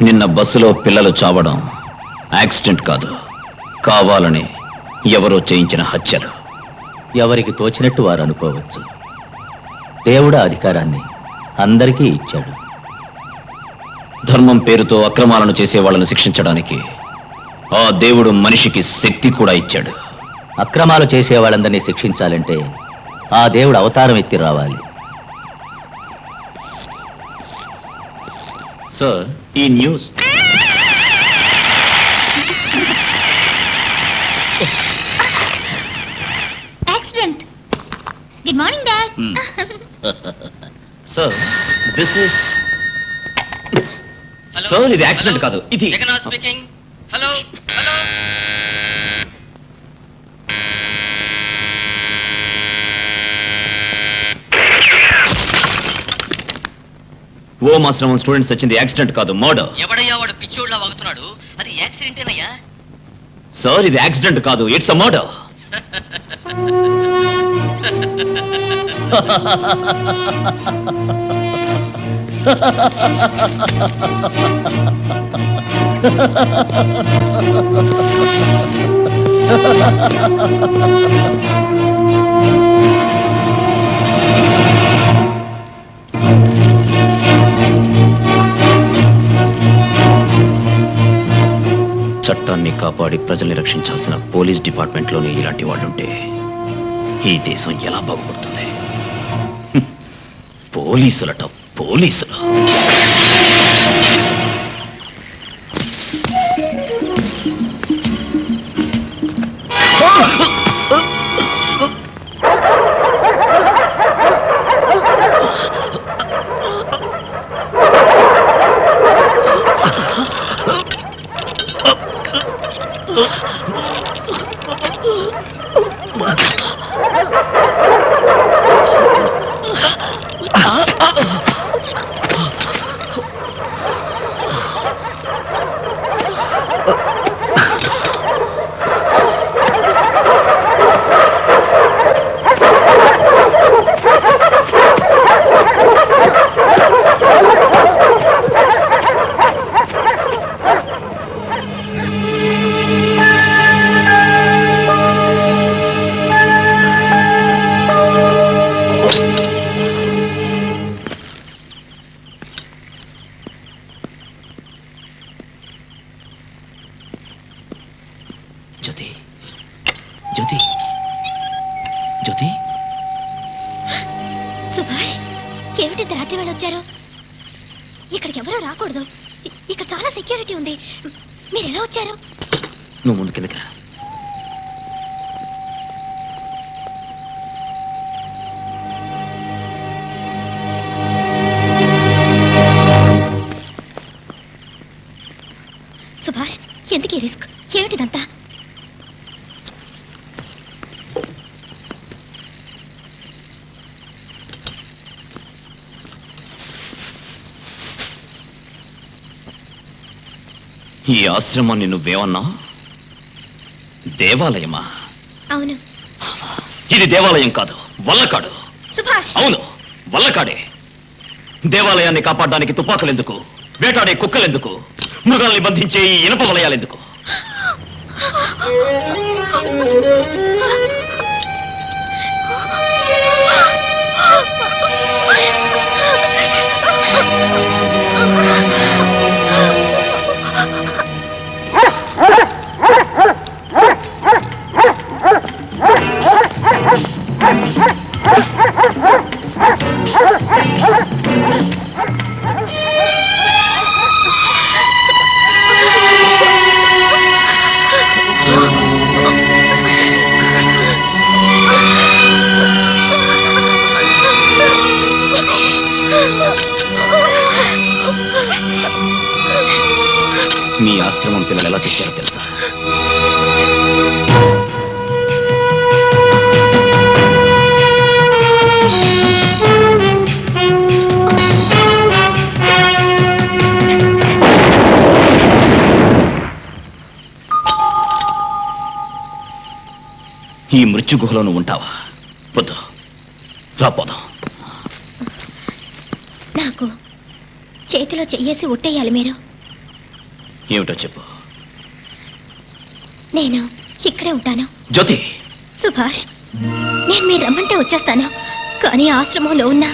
నిన్న బస్సులో పిల్లలు చావడం యాక్సిడెంట్ కాదు, కావాలని ఎవరో చేయించిన హత్యలు. ఎవరికి తోచినట్టు వారు అనుకోవచ్చు. దేవుడు అధికారాన్ని అందరికీ ఇచ్చాడు. ధర్మం పేరుతో అక్రమాలను చేసే వాళ్ళను శిక్షించడానికి ఆ దేవుడు మనిషికి శక్తి కూడా ఇచ్చాడు. అక్రమాలు చేసే వాళ్ళందరినీ శిక్షించాలంటే ఆ దేవుడు అవతారం ఎత్తి రావాలి. సార్, ఈ news accident. Good morning dad. Sir, this is sir, ఇది యాక్సిడెంట్ కాదు, ఇది హలో హలో. ఓమాశ్రమం స్టూడెంట్స్ వచ్చింది యాక్సిడెంట్ కాదు, మర్డర్. ఎవడయ్యా వాడు పిచ్చోడ్లా వాగుతున్నాడు? అది యాక్సిడెంటేనయ్యా. సార్, ఇది యాక్సిడెంట్ కాదు, ఇట్స్ అ మర్డర్. చట్టాన్ని కాపాడి ప్రజల్ని రక్షించాల్సిన పోలీస్ డిపార్ట్మెంట్లోనే ఇలాంటి వాళ్ళుంటే ఈ దేశం ఎలా బాగుపడుతుంది? పోలీసులట, పోలీసులు. సుభాష్, ఏమిటి రాత్రి వేళ వచ్చారు? ఇక్కడికి ఎవరూ రాకూడదు. ఇక్కడ చాలా సెక్యూరిటీ ఉంది. మీరు ఎలా వచ్చారు? నువ్వు ముందు కిందకి రా. సుభాష్, ఎందుకు ఈ రిస్క్? ఏమిటిదంతా? ఈ ఆశ్రమాన్ని నువ్వేమన్నా? దేవాలయమా? అవును. ఇది దేవాలయం కాదు, వల్లకాడు. సుభాష్! అవును, వల్లకాడే. దేవాలయాన్ని కాపాడడానికి తుపాకులెందుకు? వేటాడే కుక్కలెందుకు? మృగాల్ని బంధించే ఈ ఇనప వలయాలెందుకు? మీ ఆశ్రమం పిల్లలు ఎలా చెప్పారో తెలుసా? ఈ మృత్యు గుహలో నువ్వు ఉంటావా? వద్దు, రాపోదాం. నాకు చేతిలో చెయ్యేసి ఉట్టేయాలి మీరు. ఏమిటో చెప్పు. నేను ఇక్కడే ఉంటాను. జ్యోతి! సుభాష్, నేను మీరు రమ్మంటే వచ్చేస్తాను. కానీ ఆశ్రమంలో ఉన్న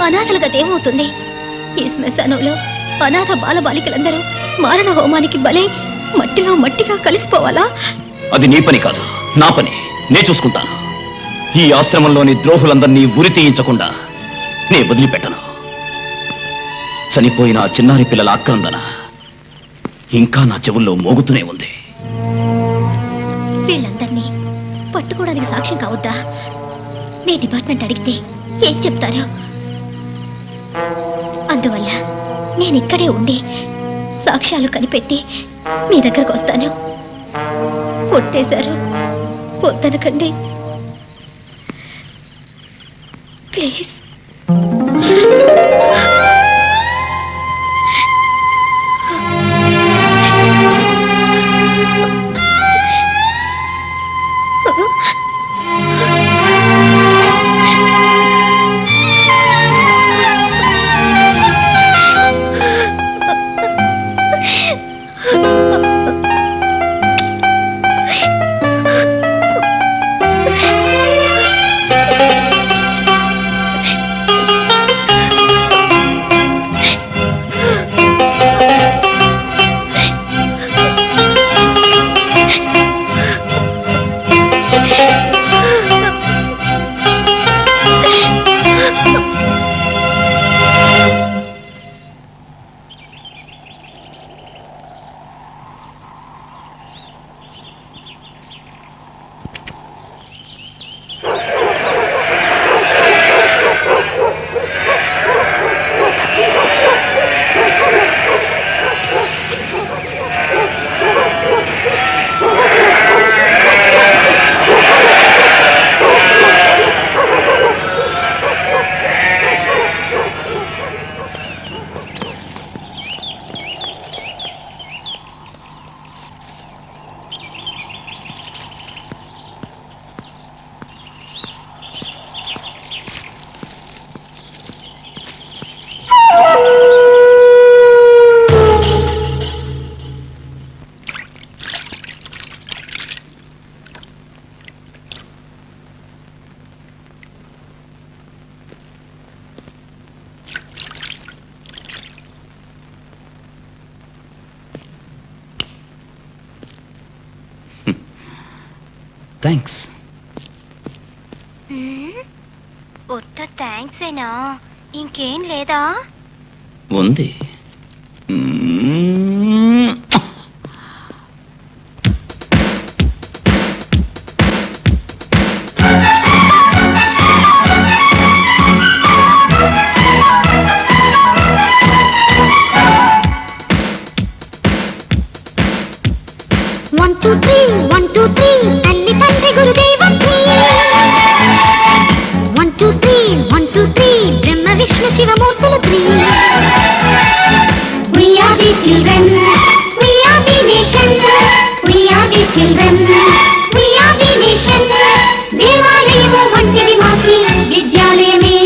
అనాథల గది ఏమవుతుంది? ఈ శ్మశానంలో అనాథ బాలబాలికలందరూ మారణ హోమానికి బలై మట్టిలో మట్టిగా కలిసిపోవాలా? అది నీ పని కాదు, నా పని. నే చూసుకుంటాను. ఈ ఆశ్రమంలోని ద్రోహులందరినీ ఉరి తీయించకుండా నే వదిలిపెట్టను. చనిపోయిన ఆ చిన్నారి పిల్లల ఆక్రందన ఇంకా నా చెవుల్లో మోగుతూనే ఉంది. వీళ్ళందరినీ పట్టుకోవడానికి సాక్ష్యం కావద్దా? మీ డిపార్ట్మెంట్ అడిగితే ఏం చెప్తారో? అందువల్ల నేను ఇక్కడే ఉండి సాక్ష్యాలు కనిపెట్టి మీ దగ్గరకు వస్తాను. కొట్టేశారు, వద్దనకండి ప్లీజ్. థ్యాంక్స్. ఉత్త థ్యాంక్స్ అయినా ఇంకేం లేదా? ఉంది. తల్లి తండ్రి గురుదేవం Brahma Vishnu శివమూర్తులు We are the children, we are the nation, we are the children, we are the nation. దేవాలయము వంటిది మాకి విద్యాలయమే.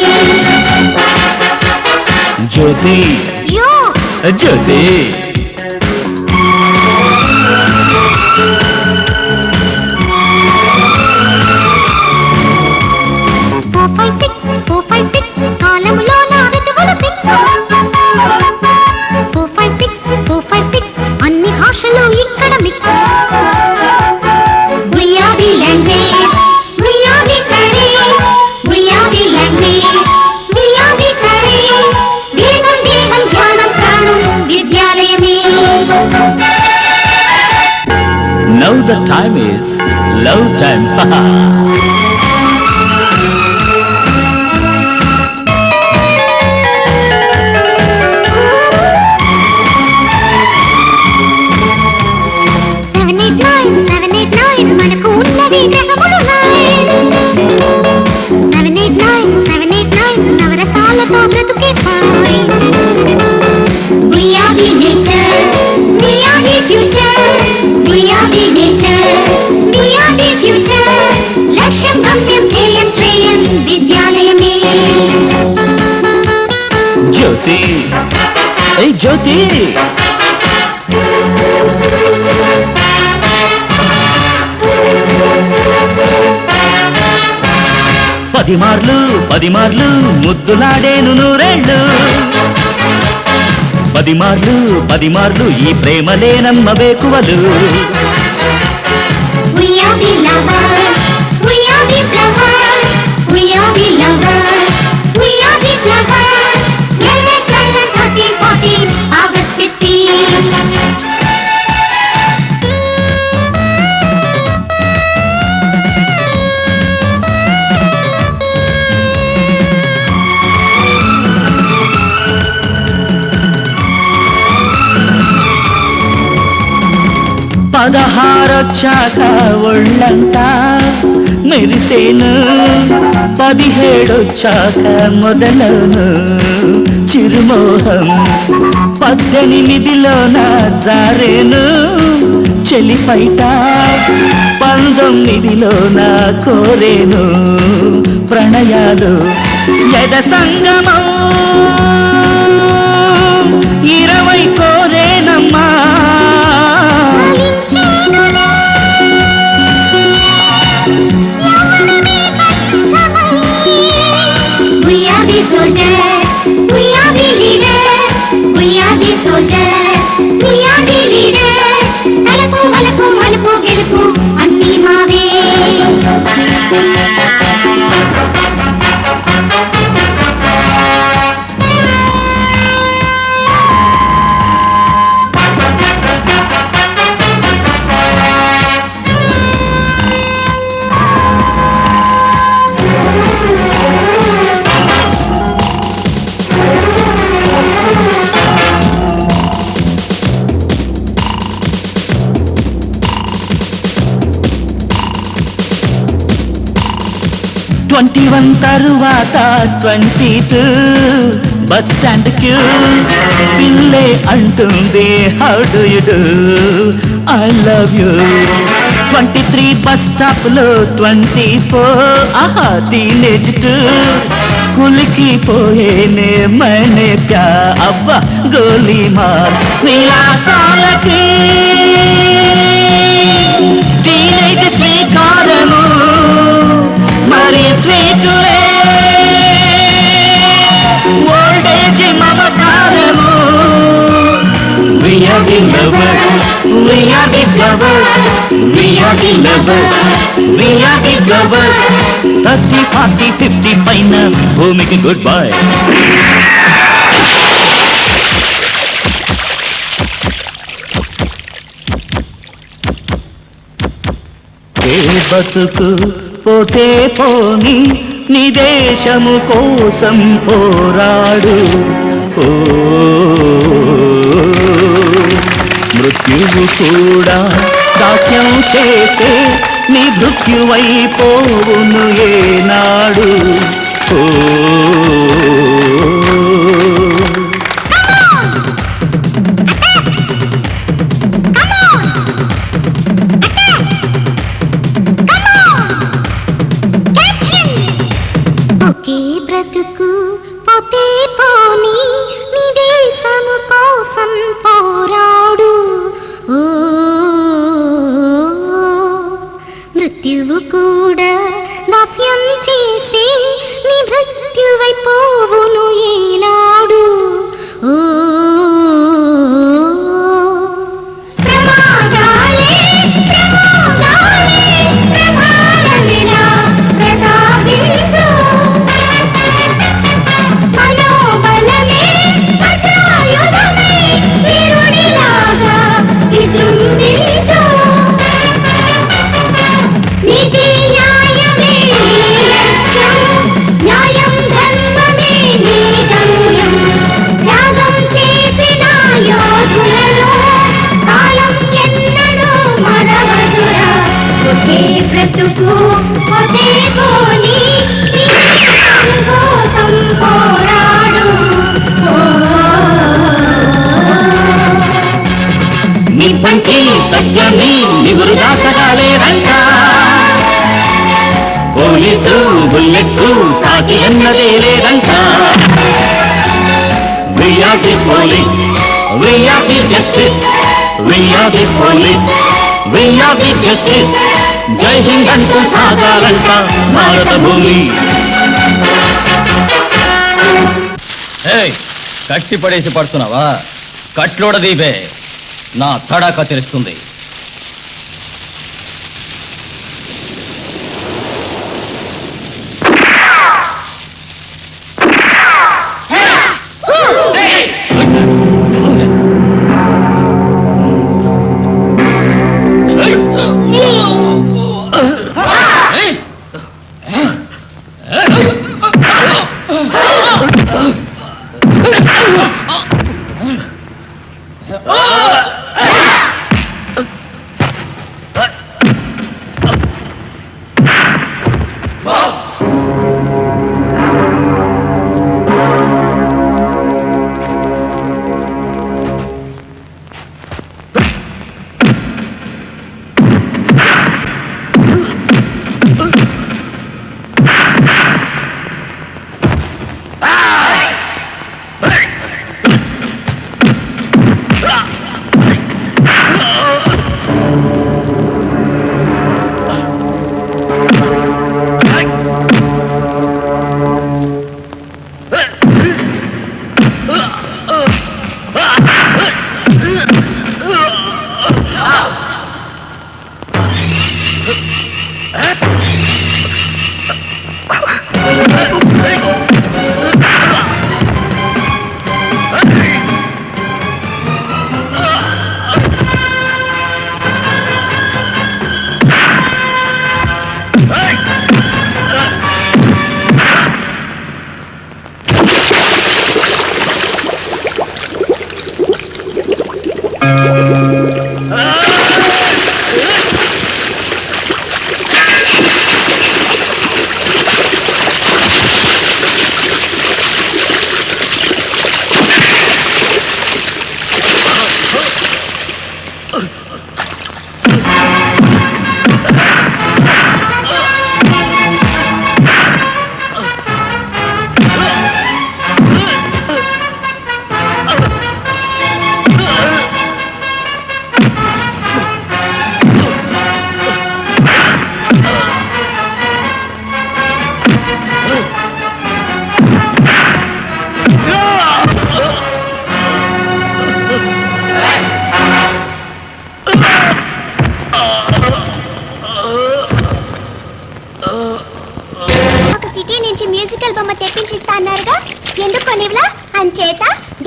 జ్యోతి యో జ్యోతి కాలములో నా ఋతువులు 6 456 అన్ని భాషలు ఇక్కడ mix. We are the language, we are the courage, we are the language, we are the courage. దేశం దేహం ధ్యానం ప్రాణం విద్యాలయమే. Now the time is love time. 789 మనకు ఉన్నవి గ్రహములు 789 నవరసాలతో బ్రతుకే fine. We are the nature, we are the future, we are the nature, we are the future. లక్ష్యం గమ్యం ధ్యేయం శ్రేయం విద్యాలయమే. జ్యోతి ఏ జ్యోతి పది మార్లు ముద్దులాడేను నూరేళ్ళు. 10 మార్లు ఈ ప్రేమలేనమ్మ వేకువలు. We are the lovers, we are the flowers, we are the lovers, we are the flowers. 11, 12, 13, 14, August 15. పదహారొచ్చాక ఒళ్ళంతా మెరిసేను, 17 మొదలను చిరుమోహం, 18 జారేను చెలిపైట, 19 కోరేను ప్రణయాలు యద సంగమం, 20 కోరేనమ్మా. We are the soldiers, we are the leaders, we are the soldiers, we are the leaders. తలపు వలపు మలుపు గెలుపు అన్నీ మావే. తరువాత 22 bus stand queue, పిల్లే అంటుంది how do you do I love you. 23 bus stop లో 24 ఆహా టీనేజ్ 2, కులికి పోయేనే మనే ప్యా అబ్బా గోలీ మార్. విలాసాలకి టీనేజ్ శ్రీకారము మరి స్వీటులే old age మమకారము. We are the lovers, We are the flowers, we are the lovers, we are the flowers. 30, 40, 50 పైన భూమికి good bye. ఏ బతుకు పోతే పోని నీ దేశము కోసం పోరాడు. ఓ మృత్యువు కూడా దాస్యం చేసే నీ మృత్యువైపోవును ఏనాడు. ఓ ఒకే బ్రతుకు పోతే పోని నీ దేశము కోసం పోరాడు. ఓ మృత్యువు కూడా దాస్యం చేసి నీ మృత్యువైపోవును ఏనాడు. ఓ ప్రమాదాలే ప్రమాదాలే ప్రమాదమిలా ప్రతాపించు. మనోబలమే అజాయుధమే వీరుడిలాగా విజృంభించు. నీతి న్యాయమే నీ లక్ష్యం, న్యాయం ధర్మమే నీ గమ్యం. త్యాగం చేసిన యోధులను కాలం ఎన్నడూ మరవదురా. ఒకే బ్రతుకు ఒకే పోని నీ దేశం కోసం పోరాడు. నిప్పంటి సత్యాన్ని నిగురు దాచగాలేదంట. పోలీసు బుల్లెట్టు సాటి అన్నదే లేదంట. We are the police, we are the justice, we are the police, we are the justice. జై హింద్ అంటూ సాగాలంట భారత భూమి. కట్టి పడేసి పడుతున్నావా? కట్లోడ దీపే నా తడాక తెలుస్తుంది.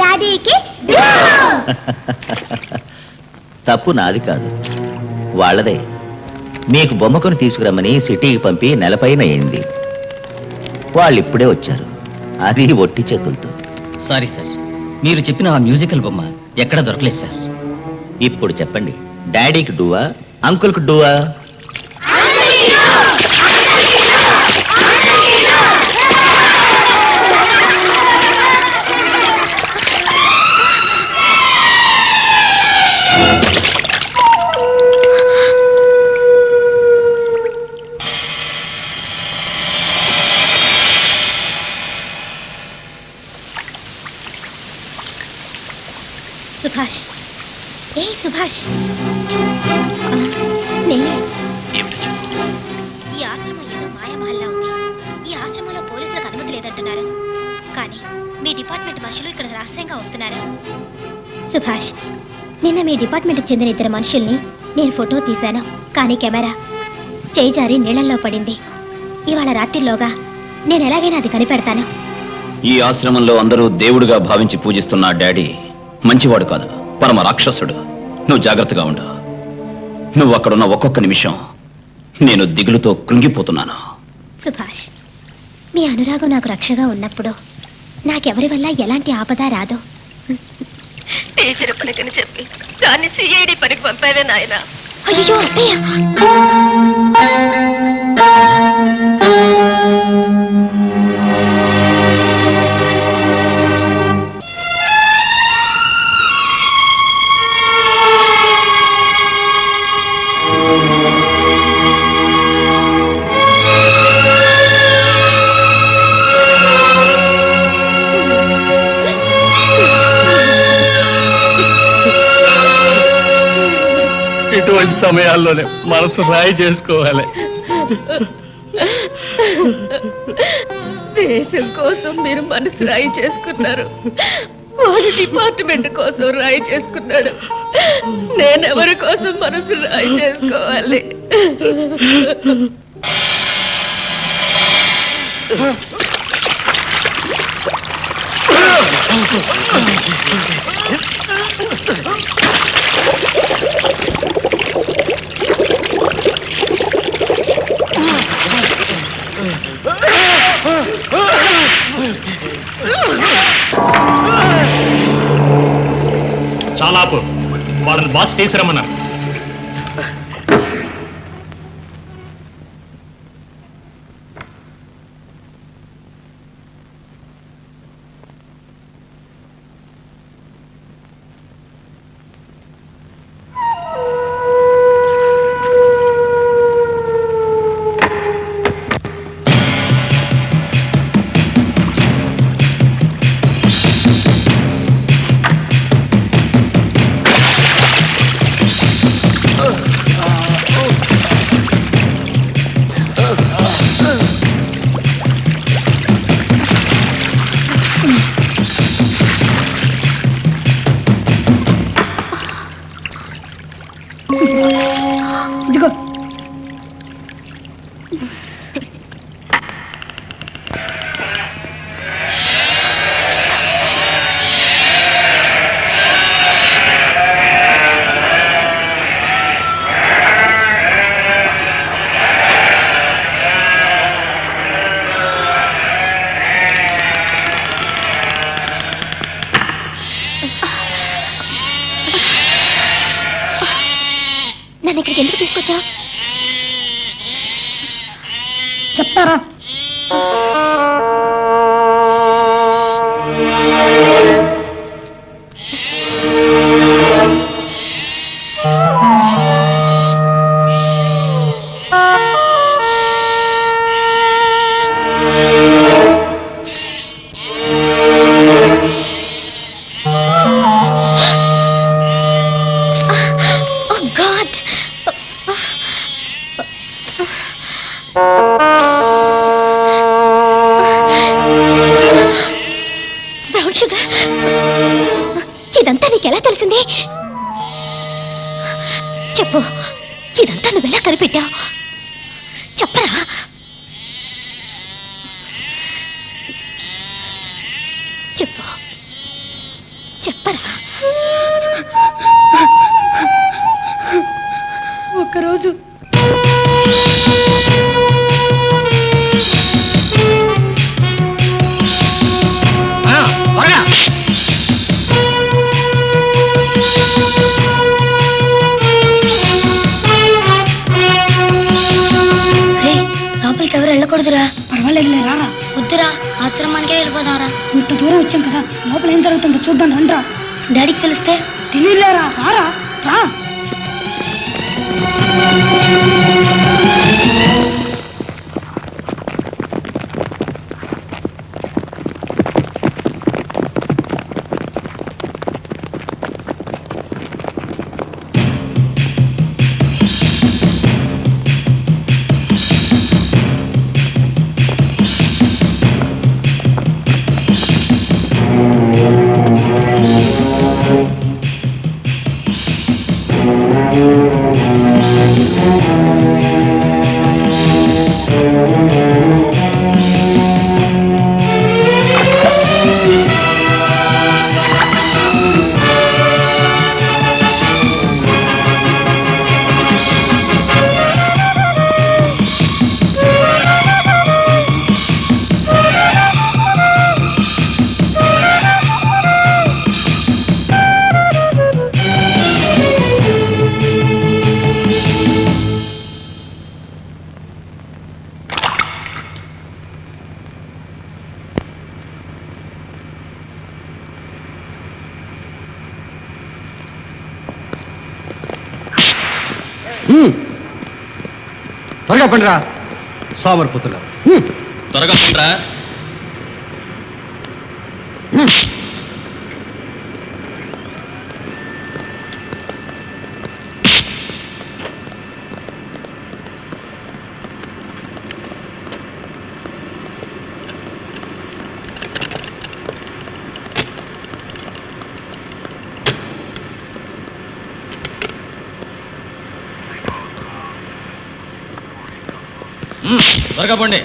డాడీకి తప్పు నాది కాదు, వాళ్ళదే. మీకు బొమ్మ కొని తీసుకురమ్మని సిటీకి పంపి నెలపైన అయింది. వాళ్ళు ఇప్పుడే వచ్చారు, అది ఒట్టి చేతులతో. సారీ సార్, మీరు చెప్పిన ఆ మ్యూజికల్ బొమ్మ ఎక్కడ దొరకలేదు సార్. ఇప్పుడు చెప్పండి, డాడీకి డూవా, అంకుల్కి డూవా? సుభాష్, ఏ సుభాష్, నేనే. ఈ ఆశ్రమం ఏదో మాయమహల్లా ఉంది. ఈ ఆశ్రమంలో పోలీసులకు అనుమతి లేదంటున్నారు, కానీ మీ డిపార్ట్మెంట్ మనుషులు ఇక్కడ రహస్యంగా వస్తున్నారు. సుభాష్, నిన్న మీ డిపార్ట్మెంట్కి చెందిన 2 మనుషుల్ని నేను ఫోటో తీశాను, కానీ కెమెరా చేయి జారి నీళ్లలో పడింది. ఇవాళ రాత్రిలోగా నేను ఎలాగైనా అది కనిపెడతాను. ఈ ఆశ్రమంలో అందరూ దేవుడిగా భావించి పూజిస్తున్న డాడీ మంచివాడు కాదు, పరమ రాక్షసుడు. నువ్వు జాగ్రత్తగా ఉండు. నువ్వు అక్కడున్న ఒక్కొక్క నిమిషం నేను దిగులుతో కృంగిపోతున్నాను. సుభాష్, మీ అనురాగం నాకు రక్షగా ఉన్నప్పుడు నాకెవరి వల్ల ఎలాంటి ఆపద రాదు. టీచర్ పనికని చెప్పి దాన్ని సిఐడి పనికి పంపావే నాయన. అయ్యో అత్తయ్య, ఇటువంటి సమయాల్లోనే మనసు రాయి చేసుకోవాలి. దేశం కోసం మీరు మనసు రాయి చేసుకున్నారు, వాడు డిపార్ట్మెంట్ కోసం రాయి చేసుకున్నాడు. నేనెవరి కోసం మనసు రాయి చేసుకోవాలి? చాలా వాళ్ళని బాస్ తీసుకురమ్మన్నారు. నన్ను ఇక్కడికి ఎందుకు తీసుకొచ్చా? చెప్తారా? బ్రౌన్ షుగర్, ఇదంతా నీకెలా తెలిసింది? చెప్పు, ఇదంతా నువ్వెలా కనిపెట్టావు? చెప్పరా? చెప్పు. లోపల ఏం జరుగుతుందో చూద్దాం రండ్రా. డాడీకి తెలిస్తే తెలియలేరా, రారా రా. త్వరగా పండిరా సోమరిపుత్రులు. త్వరగా పండ్రా. త్వరగా పండి.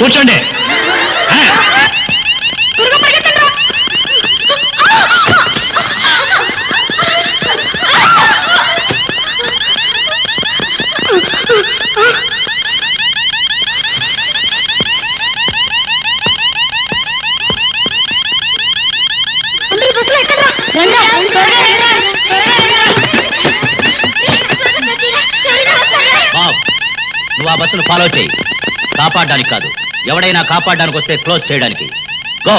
కూర్చోండి. బాబ్, నువ్వు ఆ బస్సును ఫాలో చేయి. కాపాడడానికి కాదు, ఎవడైనా కాపాడడానికి వస్తే క్లోజ్ చేయడానికి. గో.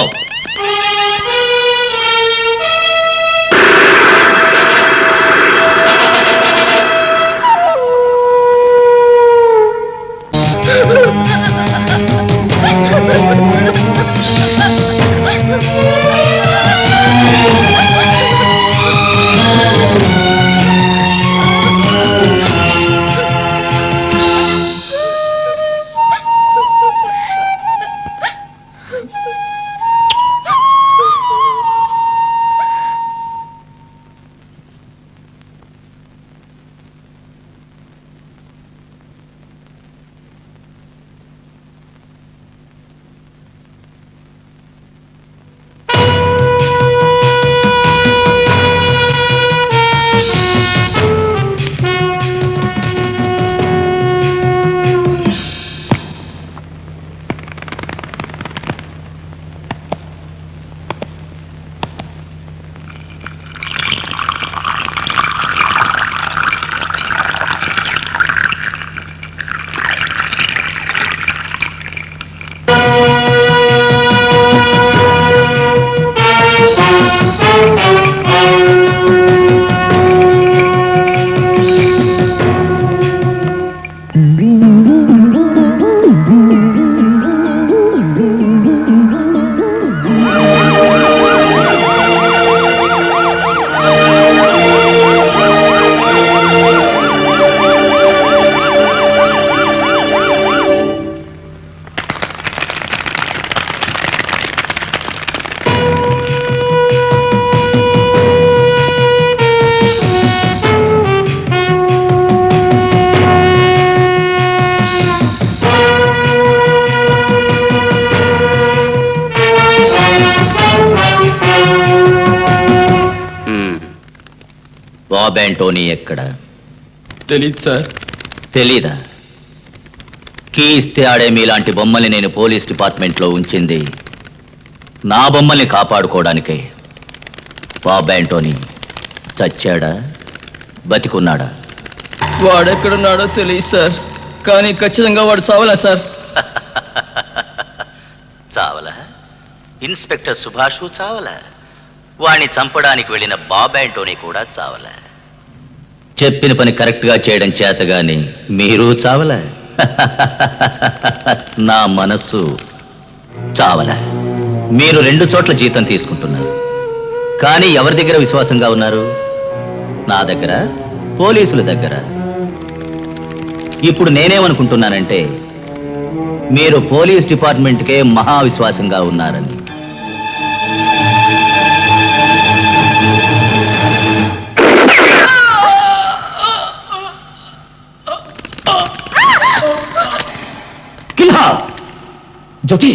బాబ్ యాంటోనీ ఎక్కడ? తెలీదు సార్. తెలీదా? కీ ఇస్తే ఆడే మీలాంటి బొమ్మల్ని నేను పోలీస్ డిపార్ట్మెంట్లో ఉంచింది నా బొమ్మల్ని కాపాడుకోవడానికే. Bob Anthony చచ్చాడా బతికున్నాడా? వాడెక్కడున్నాడో తెలియదు సార్, కానీ ఖచ్చితంగా వాడు చావలా సార్. చావలా? ఇన్స్పెక్టర్ సుభాషు చావలా? వాణ్ణి చంపడానికి వెళ్ళిన బాబ్ యాంటోనీ కూడా చావలా? చెప్పిన పని కరెక్ట్గా చేయడం చేతగాని మీరు చావలా? నా మనస్సు చావలా? మీరు 2 చోట్ల జీతం తీసుకుంటున్నారు, కానీ ఎవరి దగ్గర విశ్వాసంగా ఉన్నారు? నా దగ్గర, పోలీసుల దగ్గర. ఇప్పుడు నేనేమనుకుంటున్నానంటే మీరు పోలీస్ డిపార్ట్మెంట్కే మహావిశ్వాసంగా ఉన్నారని. జ్యోతి,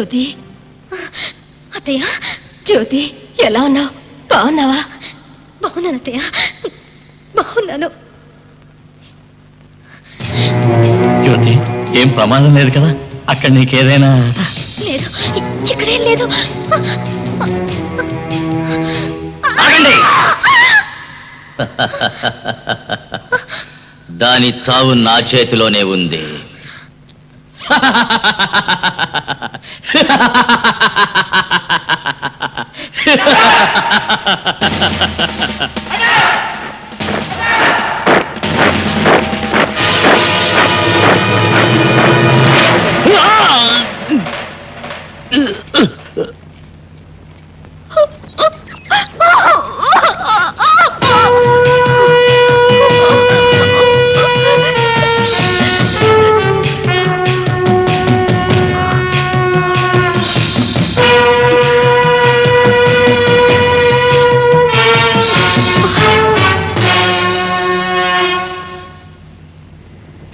జ్యోతి అత్తయ్య జ్యోతి ఎలా ఉన్నావు? బాగున్నావా? బాగున్నాను అత్తయ్య, బాగున్నాను. జ్యోతి, ఏం ప్రమాదం లేదు కదా? అక్కడ నీకేదైనా? లేదు, ఇక్కడేం లేదు. ఆగండి! దాని చావు నా చేతిలోనే ఉంది.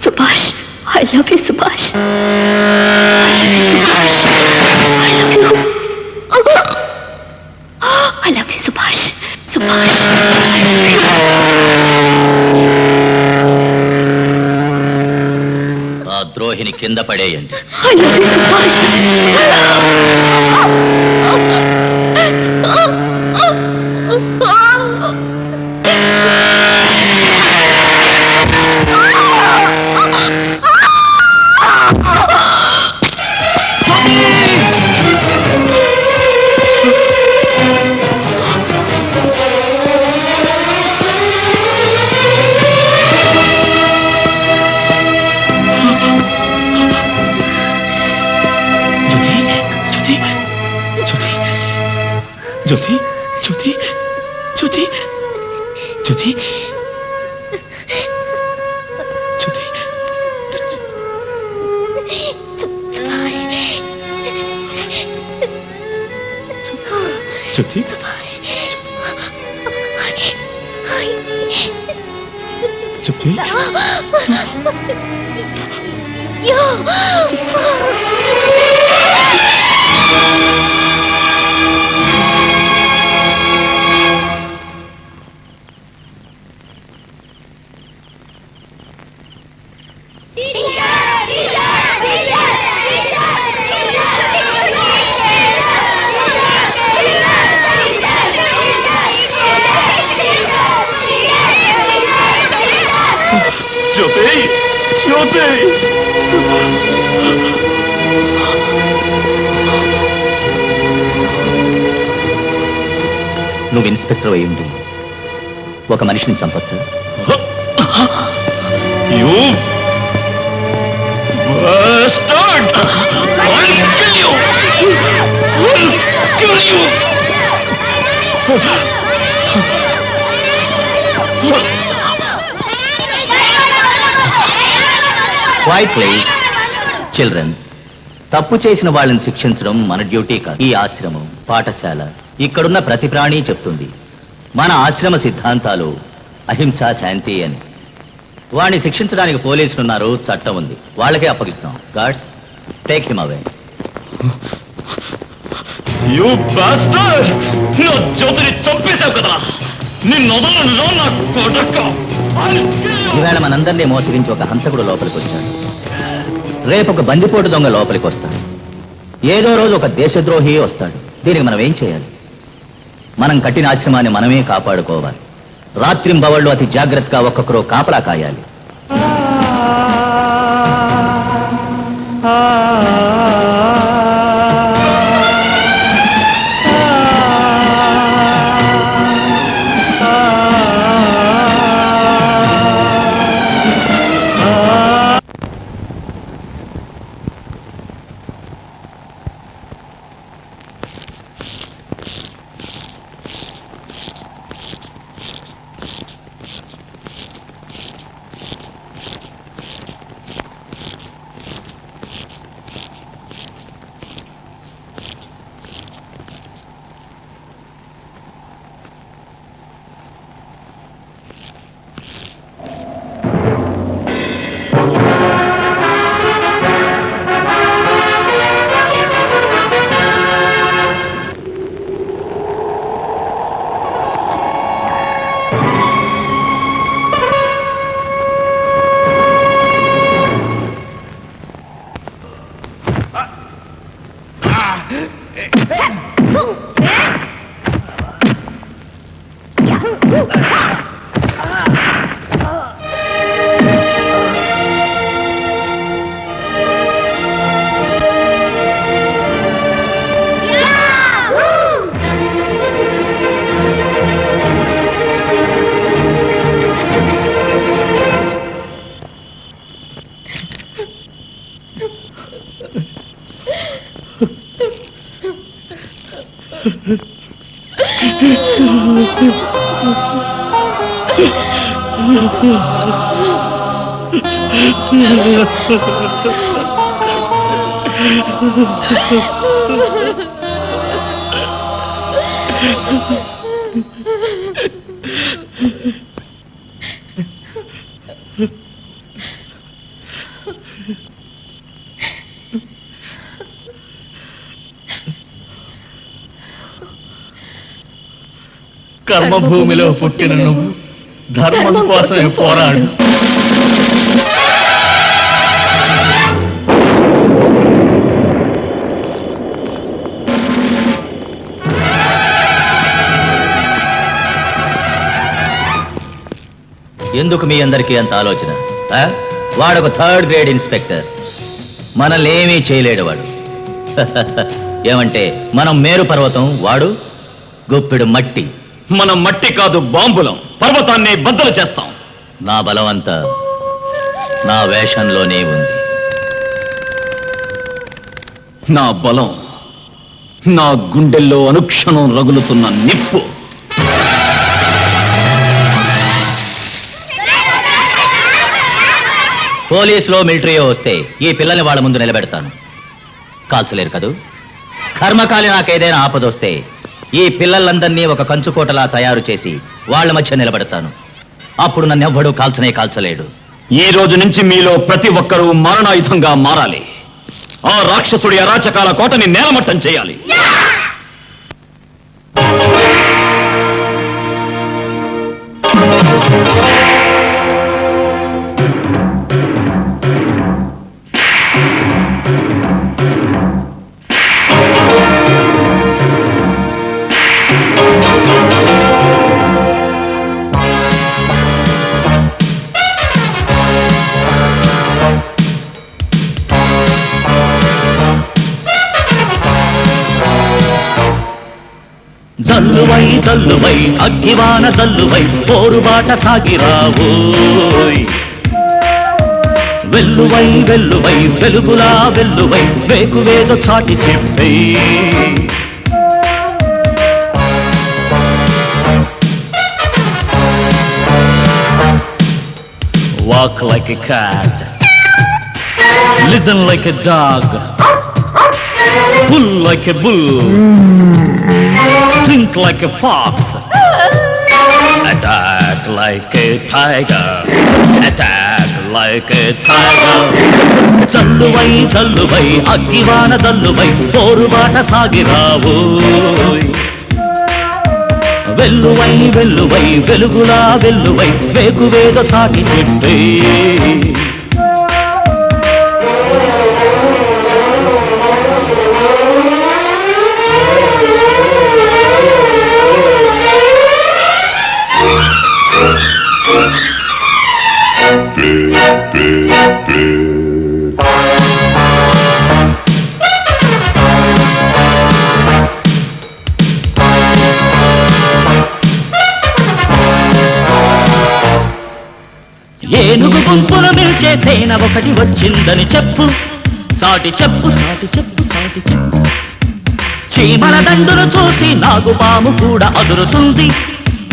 Subhash, I love you Subhash. I love you Subhash. Subhash, ఆ ద్రోహిని కింద పడేయండి. I love you Subhash. Jyoti, Jyoti, Jyoti, Jyoti, Jyoti, Subhash, Jyoti, Subhash, Jyoti. యో. జ్యోతి, జ్యోతి. నువ్వు ఇన్స్పెక్టర్ అయ్యింది ఒక మనిషిని చంపొచ్చు. You bastard! I'll kill you! I'll kill you! Quiet please. Children, తప్పు చేసిన వాళ్ళని శిక్షించడం మన డ్యూటీ కాదు. ఈ ఆశ్రమం, పాఠశాల, ఇక్కడున్న ప్రతి ప్రాణి చెప్తుంది మన ఆశ్రమ సిద్ధాంతాలు అహింస, శాంతి అని. వాడిని శిక్షించడానికి పోలీసులు ఉన్నారు, చట్టం ఉంది, వాళ్ళకే అప్పగిస్తున్నాం. Guards, take him away. You bastard! నా జ్యోతిని చంపేశావు కదరా, నిన్ను వదలను నా కొడుక. ఈవేళ మనందరినీ మోసగించి ఒక హంతకుడు లోపలికి వచ్చాడు. రేపు ఒక బందిపోటు దొంగ లోపలికి వస్తాడు. ఏదో రోజు ఒక దేశద్రోహి వస్తాడు. దీనికి మనం ఏం చేయాలి? మనం కట్టిన ఆశ్రమాన్ని మనమే కాపాడుకోవాలి. రాత్రింబవళ్ళు అతి జాగ్రత్తగా ఒక్కొక్కరు కాపలా కాయాలి. కర్మభూమిలో పుట్టిన నువ్వు ధర్మం కోసమే పోరాడు. ఎందుకు మీ అందరికీ అంత ఆలోచన? వాడొక 3rd గ్రేడ్ ఇన్స్పెక్టర్, మనల్ని ఏమీ చేయలేడు వాడు. ఏమంటే మనం మేరు పర్వతం, వాడు గుప్పెడు మట్టి. మనం మట్టి కాదు, బాంబులం. పర్వతాన్ని బద్దలు చేస్తాం. నా బలం అంతా నా వేషంలోనే ఉంది. నా బలం నా గుండెల్లో అనుక్షణం రగులుతున్న నిప్పు. పోలీసులో మిలిటరీయో వస్తే ఈ పిల్లల్ని వాళ్ళ ముందు నిలబెడతాను. కాల్చలేరు కదూ. కర్మకాలి నాకేదైనా ఆపదొస్తే ఈ పిల్లలందరినీ ఒక కంచుకోటలా తయారు చేసి వాళ్ళ మధ్య నిలబెడతాను. అప్పుడు నన్నెవ్వడూ కాల్చలేడు. ఈ రోజు నుంచి మీలో ప్రతి ఒక్కరూ మారణాయుధంగా మారాలి. ఆ రాక్షసుడి అరాచకాల కోటని నేలమట్టం చేయాలి. జల్లువై జల్లువై అగ్గివాన జల్లువై పోరుబాట సాగిరావోయ్. వెల్లువై వెల్లువై వెలుగులా వెల్లువై వేకువేదో చాటి చెప్పే. Walk like a cat, listen like a dog, pull like a bull, think like a fox, attack like a tiger, attack like a tiger. జల్లువై జల్లువై అగ్గివాన జల్లువై పోరుబాట సాగిరావోయ్. వెల్లువై వెల్లువై వెలుగులా వెల్లువై వేకువేదో చాటి చెప్పే. ఏనుగు గుంపును మిల్చే సేన ఒకటి వచ్చిందని చెప్పు, చాటి చెప్పు చాటి చెప్పు చాటి చెప్పు. చీమల దండును చూసి నాగుపాము కూడా అదురుతుంది,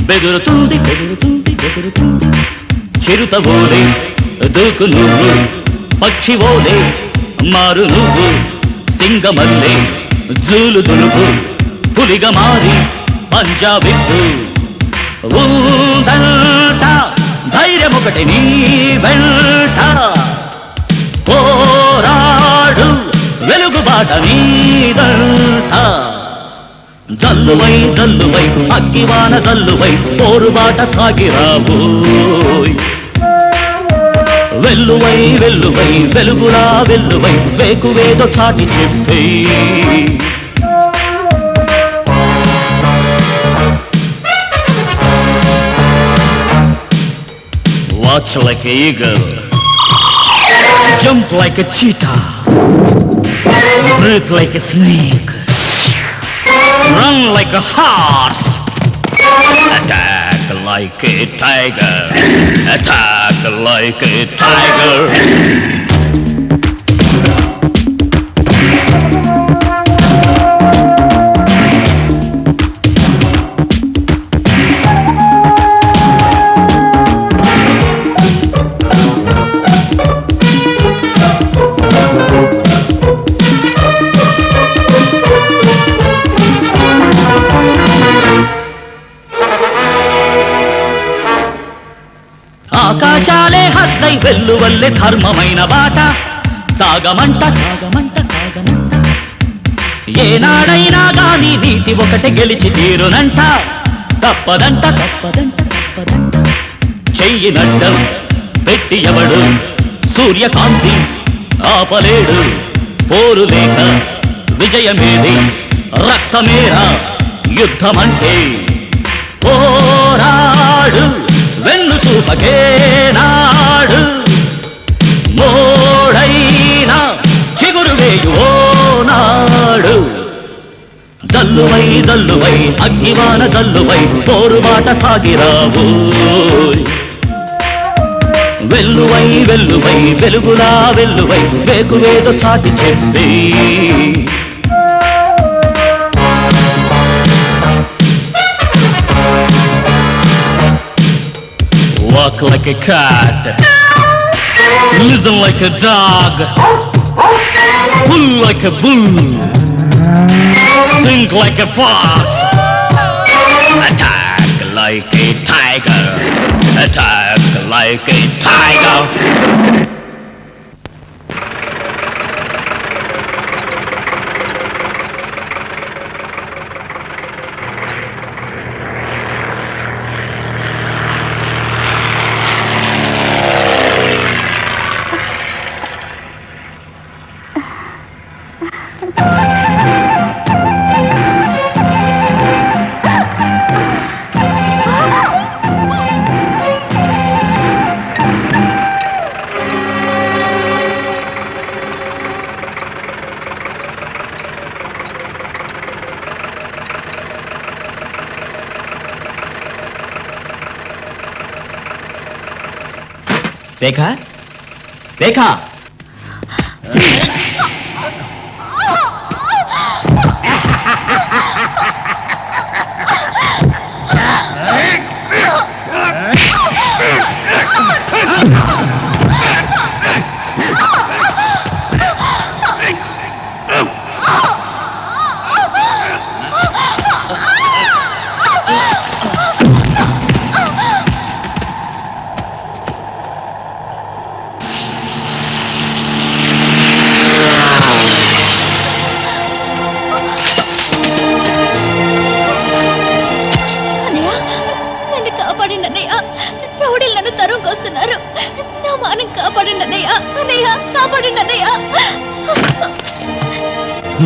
బెదురుతుంది బెదురుతుంది బెదురుతుంది. చిరుత ఓలే దూకు నువ్వు, పక్షి ఓలే మారు నువ్వు, సింగమల్లే జూలు దులుపు, పులిగా మారి పంజాబిప్పు. ఊదంట ధైర్యం ఒకటి నీ వెంట, పోరాడు వెలుగుబాట నీదంట. జల్లువై జల్లువై అగ్గివాన జల్లువై పోరుబాట సాగిరావోయ్. వెల్లువై వెల్లువై వెలుగులా వెల్లువై వేకువేదో చాటి చెప్పే. Watch like an eagle. Jump like a cheetah. Breathe like a snake. Run like a horse. Attack like a tiger. Attack like a tiger. ఆకాశాలే హద్దై వెల్లువల్లే ధర్మమైన బాట సాగమంట సాగమంట సాగమంట ఏనాడైనా గాని నీటి ఒకటి గెలిచి తీరునంట తప్పదంట తప్పదంట తప్పదంట చెయ్యినడ్డం పెట్టి ఎవడు సూర్యకాంతి ఆపలేడు పోరు లేక విజయమేది రక్తమేరా యుద్ధమంటే పోరాడు వెన్ను చూపకే నాడు మోడైనా చిగురు వేయువో నాడు జల్లువై జల్లువై అగ్గివాన జల్లువై పోరుబాట సాగిరావు వెల్లువై వెల్లువై వెలుగులా వెల్లువై వేకువేదో చాటి చెప్పి Walk like a cat, listen like a dog, pull like a bull, think like a fox, attack like a tiger, attack like a tiger. రేఖ రేఖ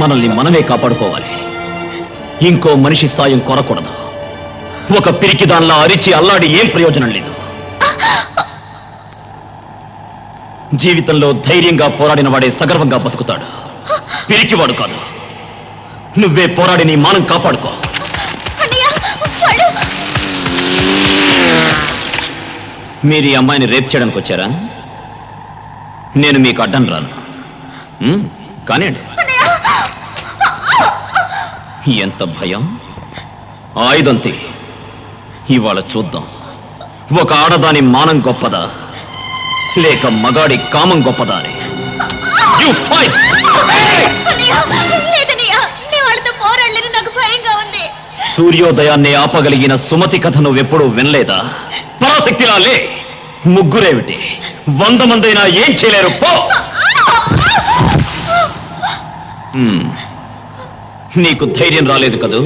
మనల్ని మనమే కాపాడుకోవాలి. ఇంకో మనిషి సాయం కోరకూడదు. ఒక పిరికి దానిలా అరిచి అల్లాడి ఏం ప్రయోజనం లేదు. జీవితంలో ధైర్యంగా పోరాడిన వాడే సగర్వంగా బతుకుతాడు. పిరికివాడు కాదు. నువ్వే పోరాడి నీ మానం కాపాడుకో. మీరు ఈ అమ్మాయిని రేప్ చేయడానికి వచ్చారా? నేను మీకు అడ్డం రాను. కానివ్వండి. ఎంత భయం! ఆయుధంతి. ఇవాళ చూద్దాం, ఒక ఆడదాని మానం గొప్పదా లేక మగాడి కామం గొప్పదా అని. సూర్యోదయాన్ని ఆపగలిగిన సుమతి కథ నువ్వెప్పుడూ వినలేదా? పరాశక్తిలా లే. ముగ్గురేమిటి, 100 మందైనా ఏం చేయలేరు. పో. నీకు ధైర్యం రాలేదు కదూ?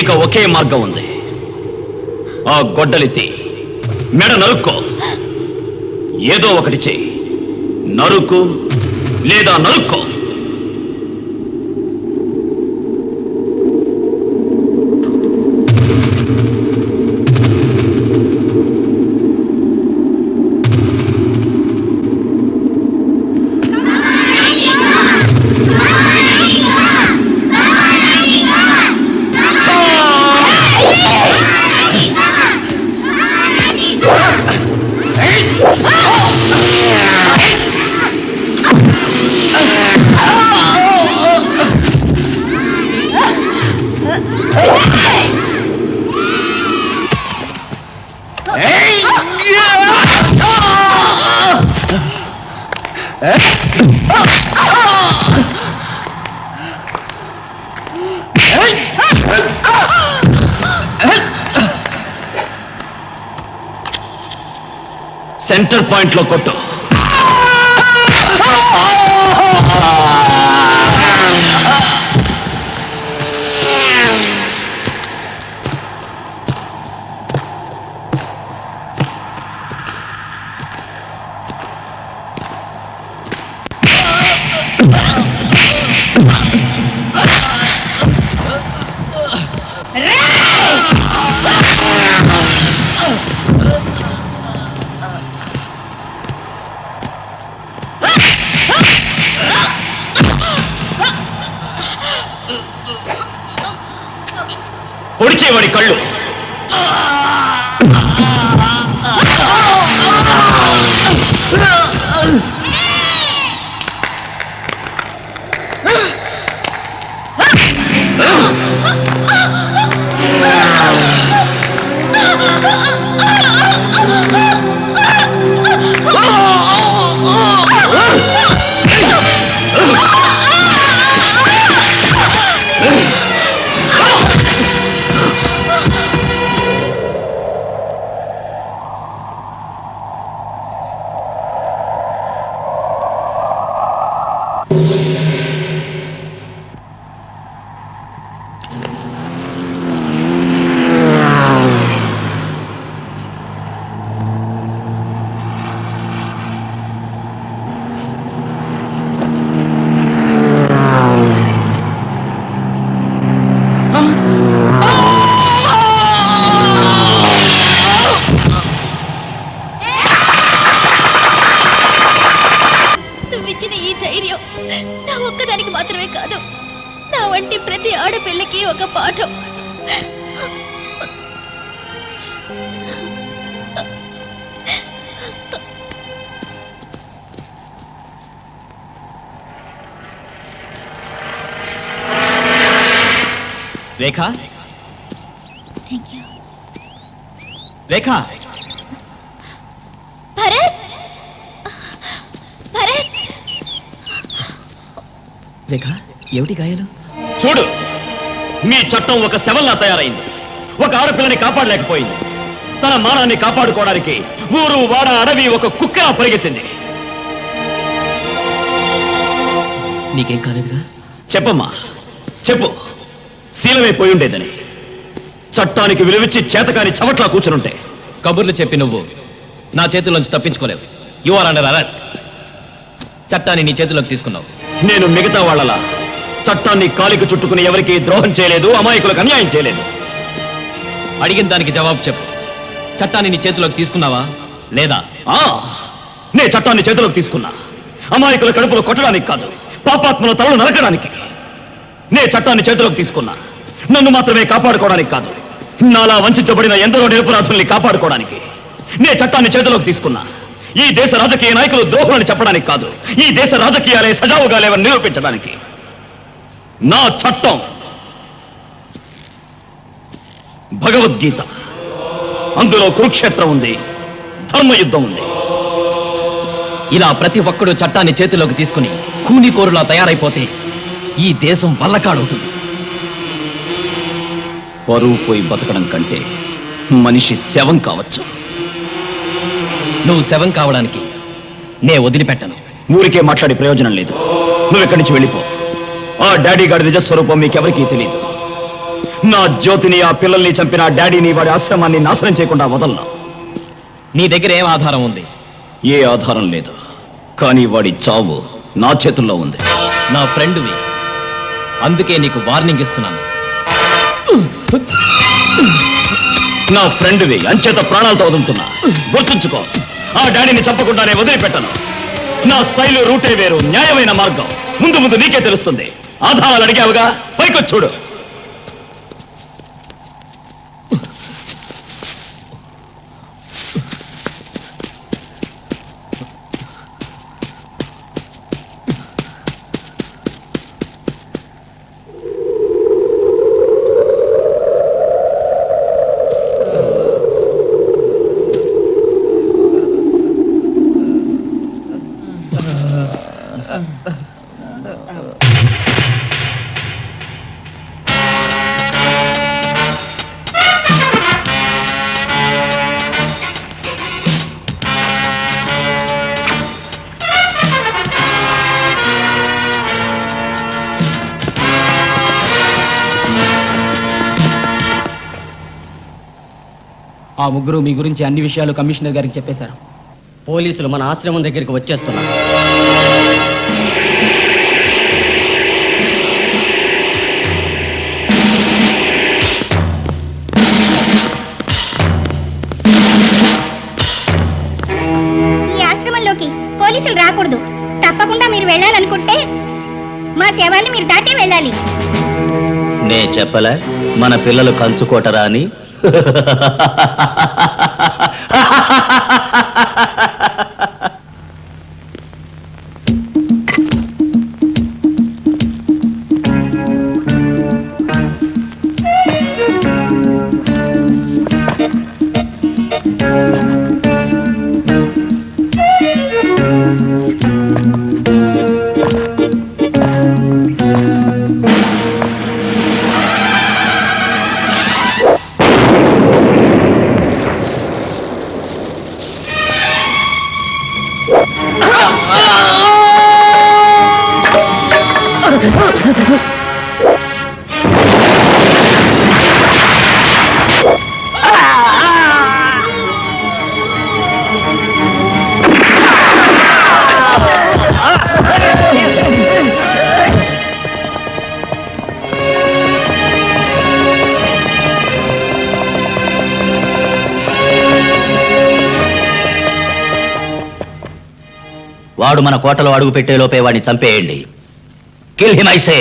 ఇక ఒకే మార్గం ఉంది. ఆ గొడ్డలితి మెడ నరుక్కో. ఏదో ఒకటి చెయ్యి. నరుకు లేదా నరుక్కో. సెంటర్ పాయింట్ లో కొట్టు. పొడిచేవాడి కళ్ళు. నువ్విచ్చిన ఈ ధైర్యం నా ఒక్కదానికి మాత్రమే కాదు, నా వంటి ప్రతి ఆడపిల్లకి ఒక పాఠం. రేఖ, థ్యాంక్ యూ. రేఖ, భరత్, భరత్. రేఖ, ఏమిటి గాయాలు? చూడు, మీ చట్టం ఒక శవంలా తయారైంది. ఒక ఆడపిల్లని కాపాడలేకపోయింది. తన మానాన్ని కాపాడుకోవడానికి ఊరు వాడ అడవి ఒక కుక్కలా పరిగెత్తింది. నీకేం కాలేదుగా? చెప్పమ్మా, చెప్పు. శీలమైపోయి ఉండేదని చట్టానికి విలువిచ్చి చేతకాని చవట్లా కూర్చునుంటే కబుర్లు చెప్పి నువ్వు నా చేతుల్లోంచి తప్పించుకోలేవు. You are under arrest. చట్టాన్ని నీ చేతిలోకి తీసుకున్నావు. నేను మిగతా వాళ్ళలా చట్టాన్ని కాలికి చుట్టుకుని ఎవరికి ద్రోహం చేయలేదు, అమాయకులకు అన్యాయం చేయలేదు. అడిగిన దానికి జవాబు చెప్పు. చట్టాన్ని నీ చేతిలోకి తీసుకున్నావా లేదా? నే చట్టాన్ని చేతిలోకి తీసుకున్నా. అమాయకుల కడుపులో కొట్టడానికి కాదు, పాపాత్మల తలలు నరకడానికి. నే చట్టాన్ని చేతిలోకి తీసుకున్నా. నన్ను మాత్రమే కాపాడుకోవడానికి కాదు, నాలా వంచబడిన ఎందరో నిరపరాధుల్ని కాపాడుకోవడానికి. నే చట్టాన్ని చేతిలోకి తీసుకున్నా. ఈ దేశ రాజకీయ నాయకులు ద్రోహులని చెప్పడానికి కాదు, ఈ దేశ రాజకీయాలే సజావుగా లేవని నిరూపించడానికి. నా చట్టం భగవద్గీత. అందులో కురుక్షేత్రం ఉంది, ధర్మయుద్ధం ఉంది. ఇలా ప్రతి ఒక్కడూ చట్టాన్ని చేతిలోకి తీసుకుని కూనికోరులా తయారైపోతే ఈ దేశం వల్లకాడవుతుంది. పరువు పోయి బతకడం కంటే మనిషి శవం కావచ్చు. నువ్వు శవం కావడానికి నే వదిలిపెట్టను. ఊరికే మాట్లాడే ప్రయోజనం లేదు. నువ్వు ఇక్కడి నుంచి వెళ్ళిపో. ఆ డాడీ గారి నిజస్వరూపం మీకెవరికీ తెలియదు. నా జ్యోతిని, ఆ పిల్లల్ని చంపిన డాడీని, వాడి ఆశ్రమాన్ని నాశనం చేయకుండా వదలను. నీ దగ్గర ఏం ఆధారం ఉంది? ఏ ఆధారం లేదు, కానీ వాడి చావు నా చేతుల్లో ఉంది. నా ఫ్రెండ్వి, అందుకే నీకు వార్నింగ్ ఇస్తున్నాను. నా ఫ్రెండ్వి, అంచేత ప్రాణాలతో వదులుతున్నా. గుర్తుంచుకో, ఆ డాడీని చంపకుండానే వదిలిపెట్టను. నా స్టైలు, రూటే వేరు, న్యాయమైన మార్గం. ముందు ముందు నీకే తెలుస్తుంది. ఆధారాలు అడిగావుగా, పైకొచ్చి చూడు. ఆ ముగ్గురు మీ గురించి అన్ని విషయాలు కమిషనర్ గారికి చెప్పేశారు. పోలీసులు మన ఆశ్రమం దగ్గరికి వచ్చేస్తున్నారు. ఈ ఆశ్రమంలోకి పోలీసులు రాకూడదు. తప్పకుండా మీరు వెళ్ళాలనుకుంటే మా సేవల్ని మీరు దాటే వెళ్ళాలి. నే చెప్పలే మన పిల్లలు కంచుకోటరా అని. వాడు మన కోటలో అడుగు పెట్టే లోపే వాడిని చంపేయండి. Kill him I say.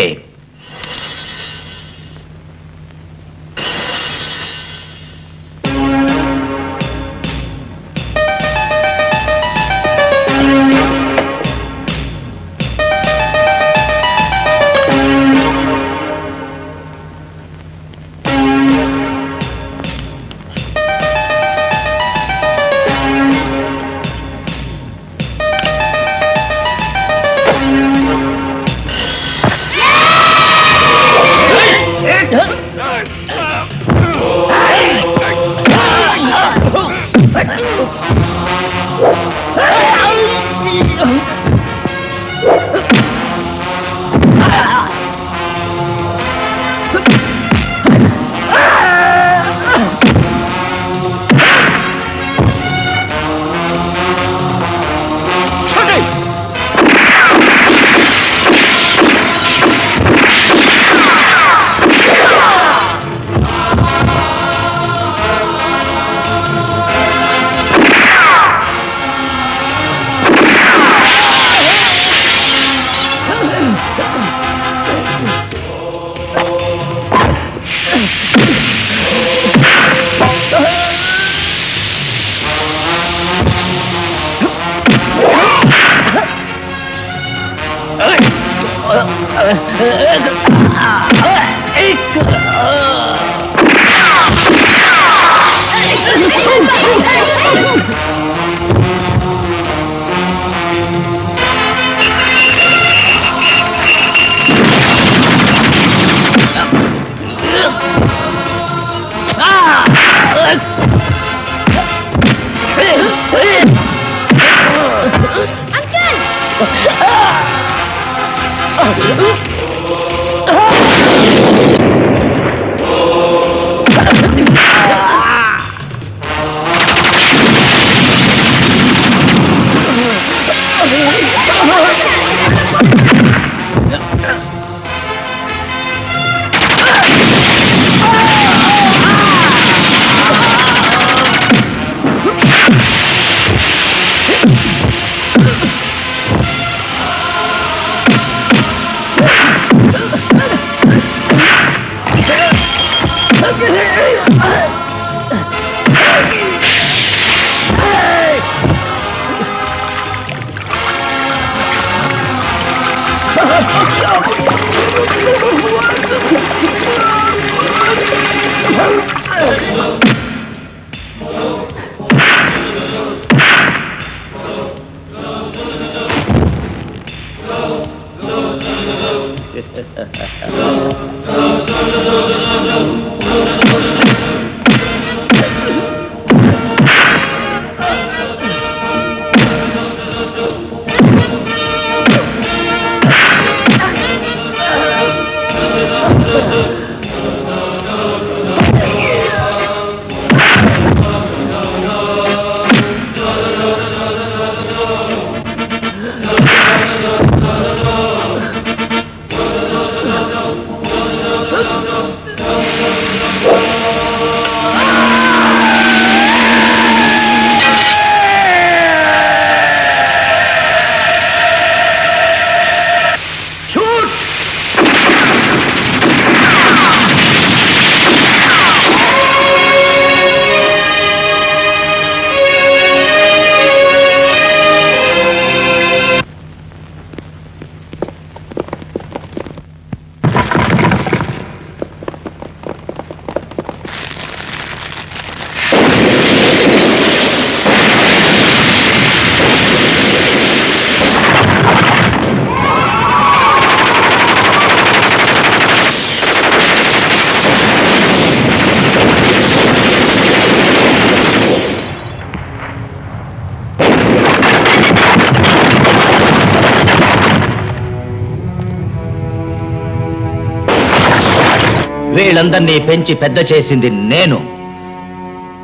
వీళ్ళందరినీ పెంచి పెద్ద చేసింది నేను.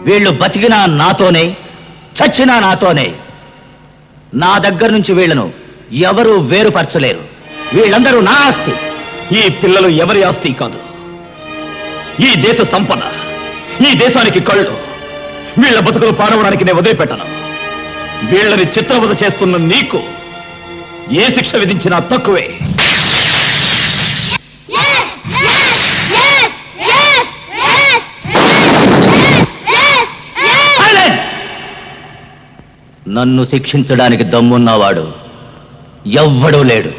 వీళ్ళు బతికినా నాతోనే, చచ్చినా నాతోనే. నా దగ్గర నుంచి వీళ్ళను ఎవరూ వేరుపరచలేరు. వీళ్ళందరూ నా ఆస్తి. ఈ పిల్లలు ఎవరి ఆస్తి కాదు, ఈ దేశ సంపద, ఈ దేశానికి కళ్ళు. వీళ్ళ బతుకులు పాడవడానికి నేను వదిలిపెట్టను. వీళ్ళని చిత్రవద చేస్తున్న నీకు ఏ శిక్ష విధించినా తక్కువే. నన్ను శిక్షించడానికి దమ్మున్నవాడు ఎవ్వడూ లేడు.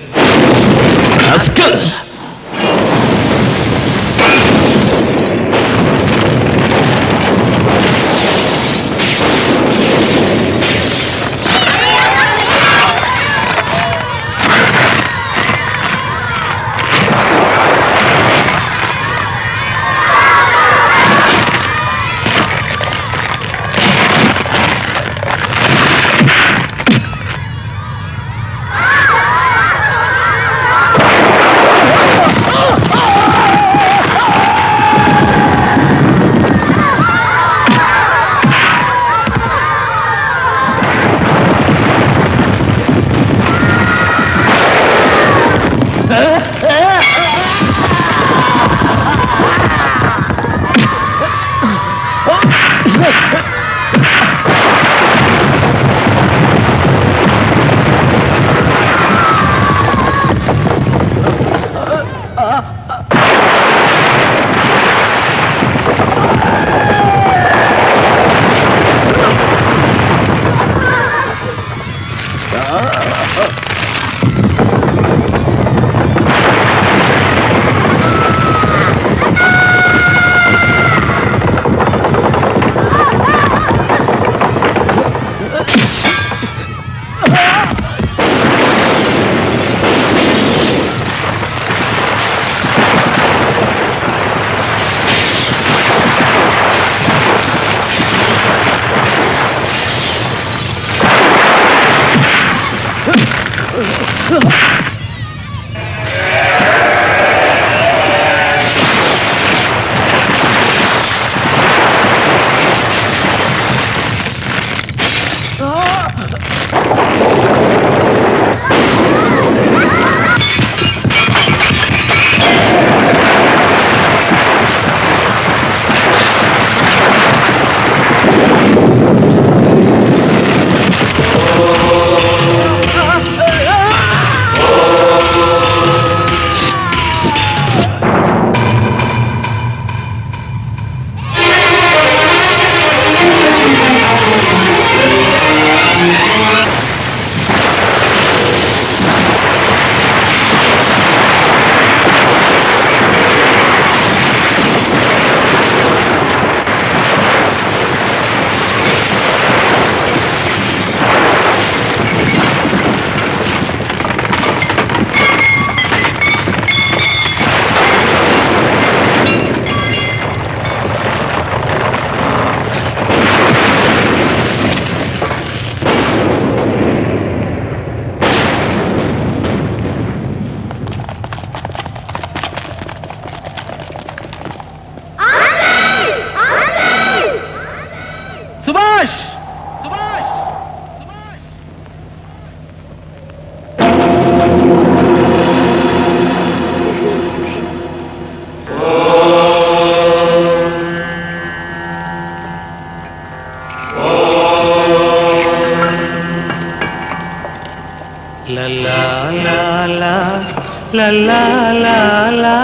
la la la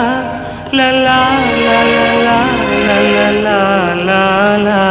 la la la la la la